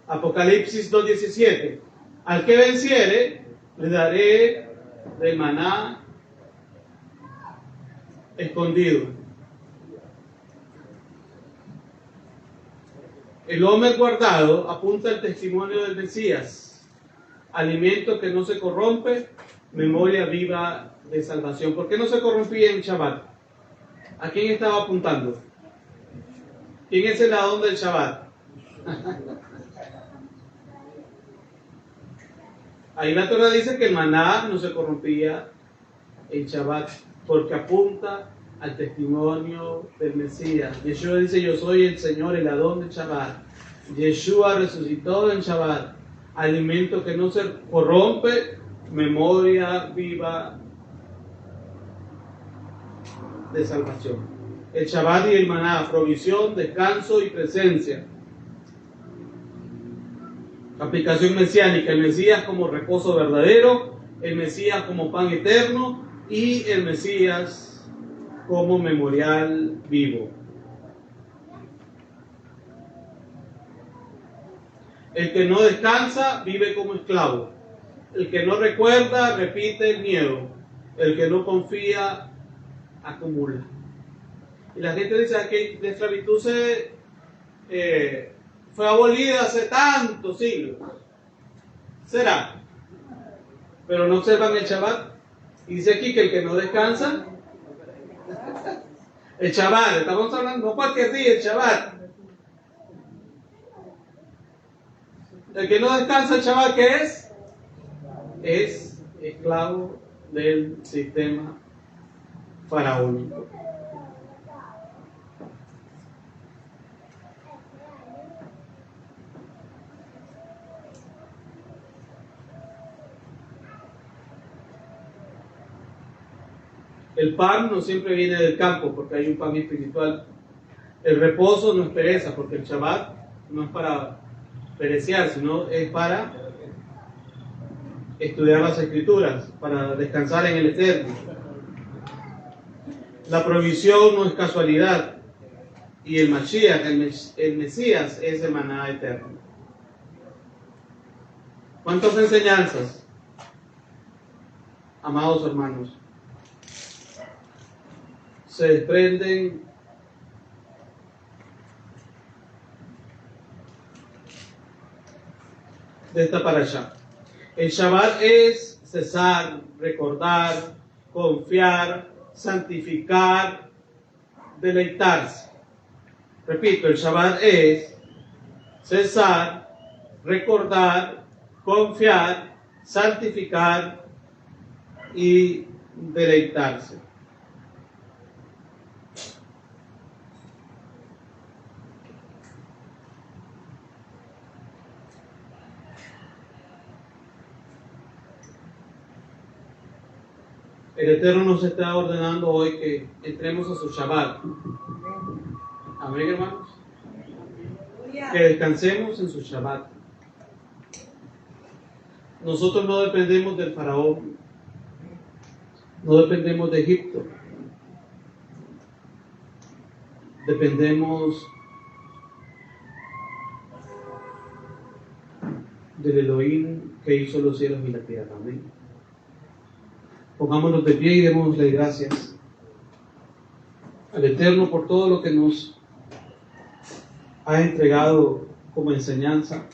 Apocalipsis 2:17. Al que venciere, le daré del maná escondido. El hombre guardado apunta al testimonio del Mesías, alimento que no se corrompe, memoria viva de salvación. ¿Por qué no se corrompía en Shabbat? ¿A quién estaba apuntando? ¿Quién es el Adón del Shabbat? Ahí la Torah dice que el maná no se corrompía en Shabbat, porque apunta al testimonio del Mesías. Yeshua dice: yo soy el Señor, el Adón del Shabbat. Yeshua resucitó en Shabbat, alimento que no se corrompe, memoria viva de salvación. El Shabbat y el maná, provisión, descanso y presencia. Aplicación mesiánica: el Mesías como reposo verdadero, el Mesías como pan eterno y el Mesías como memorial vivo. El que no descansa vive como esclavo. El que no recuerda repite el miedo. El que no confía acumula. Y la gente dice que la esclavitud fue abolida hace tantos siglos. ¿Será? Pero no observan el Shabbat. Y dice aquí que el que no descansa, el Shabbat, estamos hablando, no cualquier día, el Shabbat. El que no descansa, el Shabbat, ¿qué es? Es esclavo del sistema faraónico. El pan no siempre viene del campo, porque hay un pan espiritual. El reposo no es pereza, porque el Shabbat no es para perecear, sino es para estudiar las Escrituras, para descansar en el Eterno. La provisión no es casualidad, y el Mashiach, el Mesías, es el maná eterno. ¿Cuántas enseñanzas, amados hermanos, se desprenden de esta parashá? El Shabbat es cesar, recordar, confiar, santificar, deleitarse. Repito, el Shabbat es cesar, recordar, confiar, santificar y deleitarse. El Eterno nos está ordenando hoy que entremos a su Shabbat. Amén, hermanos. que descansemos en su Shabbat. Nosotros no dependemos del faraón, no dependemos de Egipto, dependemos del Elohim que hizo los cielos y la tierra. Amén. Pongámonos de pie y démosle gracias al Eterno por todo lo que nos ha entregado como enseñanza.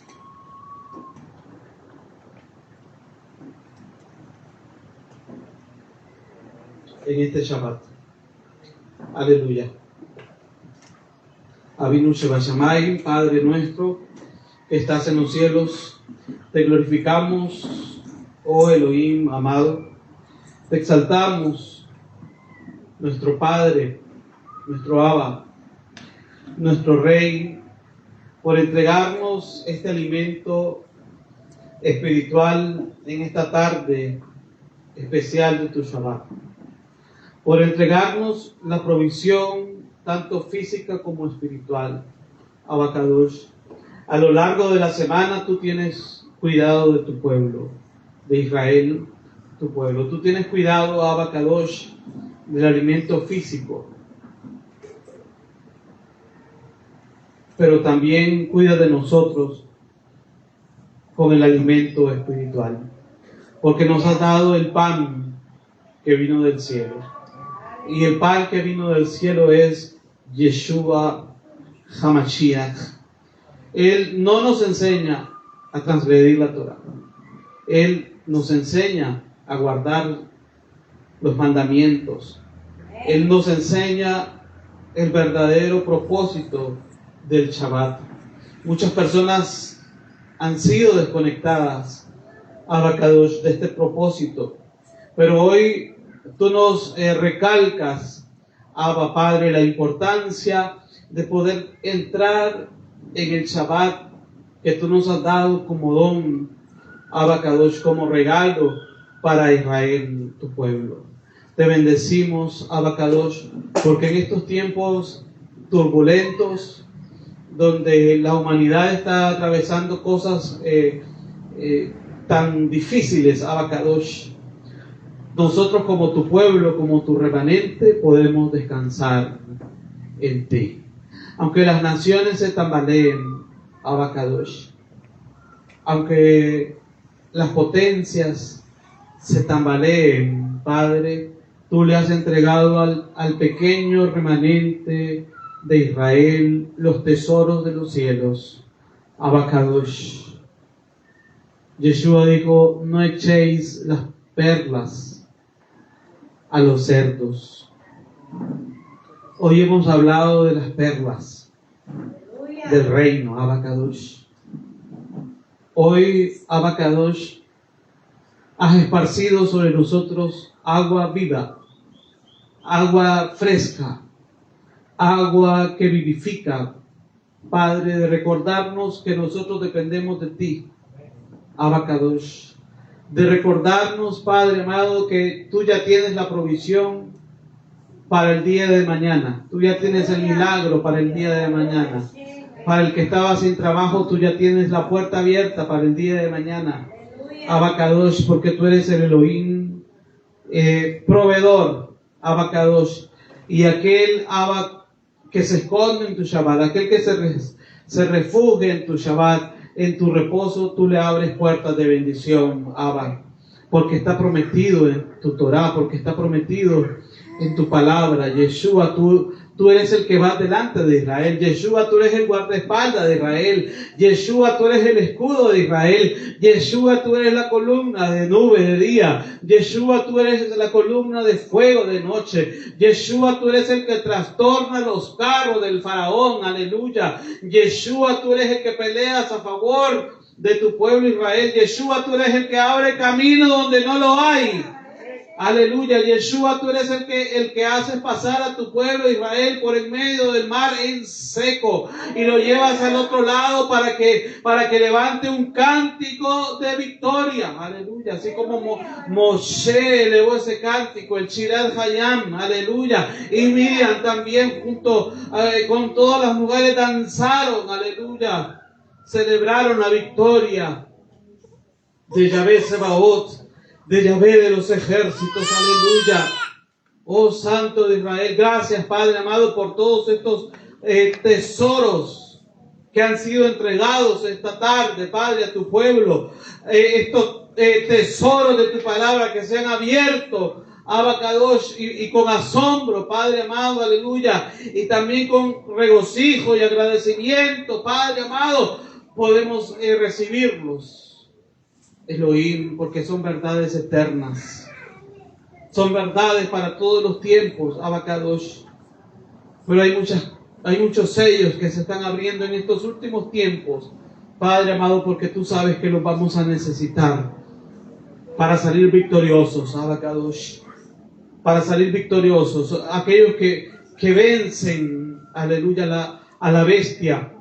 En este Shabbat. Aleluya. Avinu Shebashamayim, Padre nuestro que estás en los cielos, te glorificamos, oh Elohim amado, te exaltamos, nuestro Padre, nuestro Abba, nuestro Rey, por entregarnos este alimento espiritual en esta tarde especial de tu Shabbat, por entregarnos la provisión tanto física como espiritual. Abba Kadosh, a lo largo de la semana tú tienes cuidado de tu pueblo, de Israel, tu pueblo. Tú tienes cuidado, Abba Kadosh, del alimento físico, pero también cuida de nosotros con el alimento espiritual, porque nos has dado el pan que vino del cielo. Y el pan que vino del cielo es Yeshua HaMashiach. Él no nos enseña a transgredir la Torah. Él nos enseña a guardar los mandamientos. Él nos enseña el verdadero propósito del Shabbat. Muchas personas han sido desconectadas, Abba Kadosh, de este propósito. Pero hoy tú nos recalcas, Abba Padre, la importancia de poder entrar en el Shabbat que tú nos has dado como don, Abba Kadosh, como regalo para Israel, tu pueblo. Te bendecimos, Abba Kadosh, porque en estos tiempos turbulentos, donde la humanidad está atravesando cosas tan difíciles, Abba Kadosh, nosotros como tu pueblo, como tu remanente, podemos descansar en ti. Aunque las naciones se tambaleen, Abba Kadosh, aunque las potencias se tambaleen, Padre, tú le has entregado al pequeño remanente de Israel los tesoros de los cielos, Abba Kadosh. Yeshua dijo: no echéis las perlas a los cerdos. Hoy hemos hablado de las perlas del reino, Abba Kadosh. Hoy, Abba Kadosh, has esparcido sobre nosotros agua viva, agua fresca, agua que vivifica, Padre, de recordarnos que nosotros dependemos de ti, Abba Kadosh. De recordarnos, Padre amado, que tú ya tienes la provisión para el día de mañana. Tú ya tienes el milagro para el día de mañana. Para el que estaba sin trabajo, tú ya tienes la puerta abierta para el día de mañana, Abba Kadosh, porque tú eres el Elohim proveedor, Abba Kadosh, y aquel Abba que se esconde en tu Shabbat, aquel que se refugia en tu Shabbat, en tu reposo, tú le abres puertas de bendición, Abba, porque está prometido en tu Torah, porque está prometido en tu palabra. Yeshua, tú eres el que va delante de Israel. Yeshua, tú eres el guardaespaldas de Israel. Yeshua, tú eres el escudo de Israel. Yeshua, tú eres la columna de nube de día. Yeshua, tú eres la columna de fuego de noche. Yeshua, tú eres el que trastorna los carros del faraón. Aleluya. Yeshua, tú eres el que peleas a favor de tu pueblo Israel. Yeshua, tú eres el que abre camino donde no lo hay. Aleluya, Yeshua, tú eres el que haces pasar a tu pueblo Israel por en medio del mar en seco y lo llevas al otro lado para que levante un cántico de victoria. Aleluya, así como Moshe elevó ese cántico, el Shirat Hayam, aleluya, y Miriam también junto con todas las mujeres danzaron, aleluya, celebraron la victoria de Yahvé Sebaot, de Yahvé de los ejércitos, aleluya. Oh Santo de Israel, gracias Padre amado por todos estos tesoros que han sido entregados esta tarde, Padre, a tu pueblo. Estos tesoros de tu palabra que se han abierto, Abacadosh, y con asombro, Padre amado, aleluya. Y también con regocijo y agradecimiento, Padre amado, podemos recibirlos. Elohim, porque son verdades eternas, son verdades para todos los tiempos, Abacadosh. Pero hay muchos sellos que se están abriendo en estos últimos tiempos, Padre amado, porque tú sabes que los vamos a necesitar para salir victoriosos, Abacadosh, para salir victoriosos, aquellos que vencen, aleluya, a la bestia.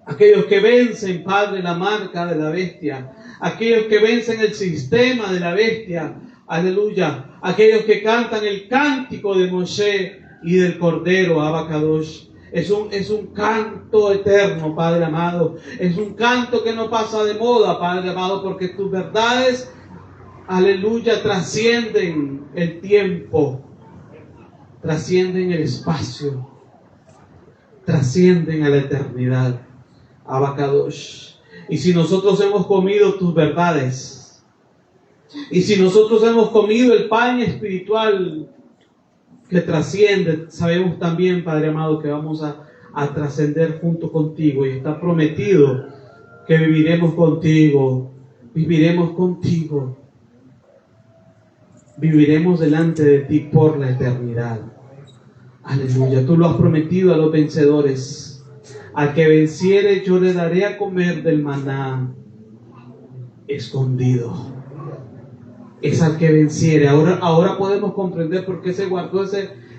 Aquellos que vencen, Padre, la marca de la bestia. Aquellos que vencen el sistema de la bestia. Aleluya. Aquellos que cantan el cántico de Moshe y del Cordero, Abacadosh. Es un canto eterno, Padre amado. Es un canto que no pasa de moda, Padre amado, porque tus verdades, aleluya, trascienden el tiempo. Trascienden el espacio. Trascienden a la eternidad. Abacadosh. Y si nosotros hemos comido tus verdades, y si nosotros hemos comido el pan espiritual que trasciende, sabemos también, Padre amado, que vamos a trascender junto contigo, y está prometido que viviremos contigo, viviremos delante de ti por la eternidad. Aleluya, tú lo has prometido a los vencedores. Al que venciere yo le daré a comer del maná escondido. Es al que venciere. Ahora podemos comprender por qué se guardó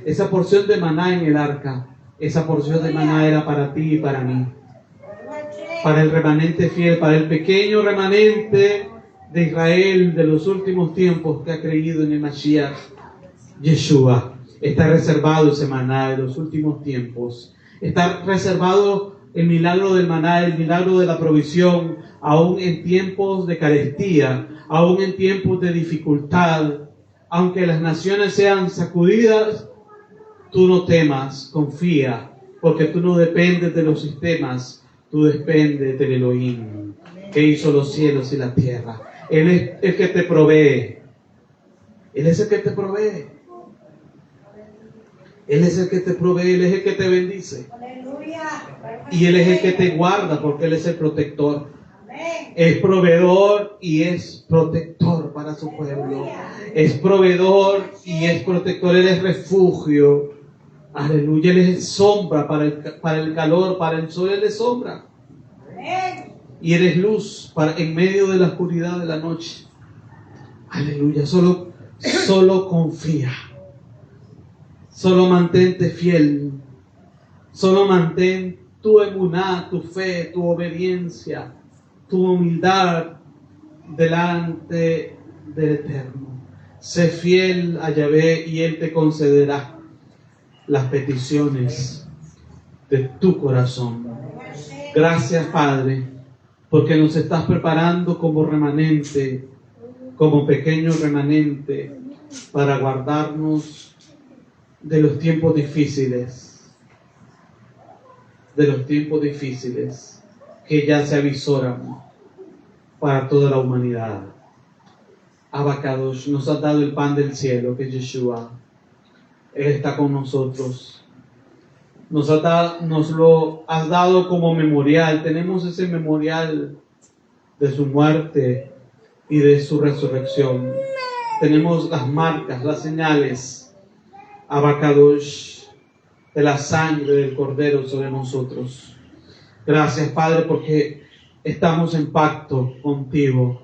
esa porción de maná en el arca. Esa porción de maná era para ti y para mí. Para el remanente fiel, para el pequeño remanente de Israel de los últimos tiempos que ha creído en el Mashiach, Yeshua. Está reservado ese maná de los últimos tiempos. Está reservado el milagro del maná, el milagro de la provisión, aún en tiempos de carestía, aún en tiempos de dificultad. Aunque las naciones sean sacudidas, tú no temas, confía, porque tú no dependes de los sistemas, tú dependes del Elohim, que hizo los cielos y la tierra. Él es el que te provee. Él es el que te provee. Él es el que te provee, Él es el que te bendice. Y Él es el que te guarda, porque Él es el protector. Es proveedor y es protector para su pueblo. Es proveedor y es protector. Él es refugio. Aleluya. Él es sombra para el calor, para el sol. Él es sombra. Y Él es luz en medio de la oscuridad de la noche. Aleluya. Solo confía. Solo mantente fiel. Solo mantén tu emuná, tu fe, tu obediencia, tu humildad delante del Eterno. Sé fiel a Yahvé y Él te concederá las peticiones de tu corazón. Gracias, Padre, porque nos estás preparando como remanente, como pequeño remanente, para guardarnos de los tiempos difíciles. De los tiempos difíciles que ya se avisoran para toda la humanidad. Abacadosh, nos has dado el pan del cielo, que es Yeshua. Él está con nosotros. Nos lo has dado como memorial. Tenemos ese memorial de su muerte y de su resurrección. Tenemos las marcas, las señales, Abacadosh, de la sangre del Cordero sobre nosotros. Gracias, Padre, porque estamos en pacto contigo.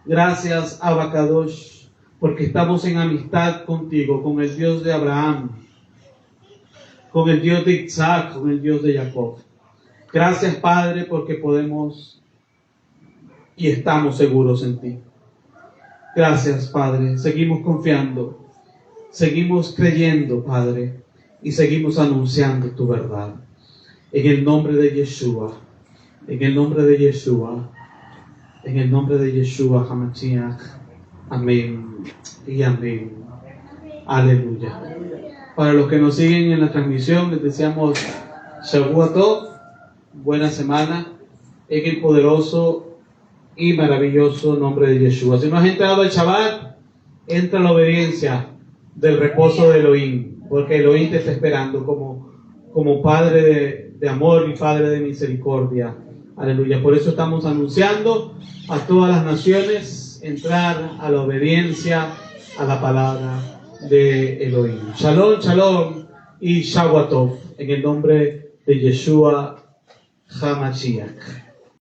Gracias, Abacadosh, porque estamos en amistad contigo, con el Dios de Abraham, con el Dios de Isaac, con el Dios de Jacob. Gracias, Padre, porque podemos y estamos seguros en ti. Gracias, Padre. Seguimos confiando, seguimos creyendo, Padre, y seguimos anunciando tu verdad. En el nombre de Yeshua, en el nombre de Yeshua, en el nombre de Yeshua HaMashiach. Amén y amén. Aleluya. Para los que nos siguen en la transmisión, les deseamos Shavua Tov, buena semana, en el poderoso y maravilloso nombre de Yeshua. Si no has entrado al Shabbat, entra en la obediencia del reposo de Elohim, porque Elohim te está esperando como Padre de amor y Padre de misericordia. Aleluya. Por eso estamos anunciando a todas las naciones entrar a la obediencia a la palabra de Elohim. Shalom, shalom y Shavua Tov, en el nombre de Yeshua HaMashiach.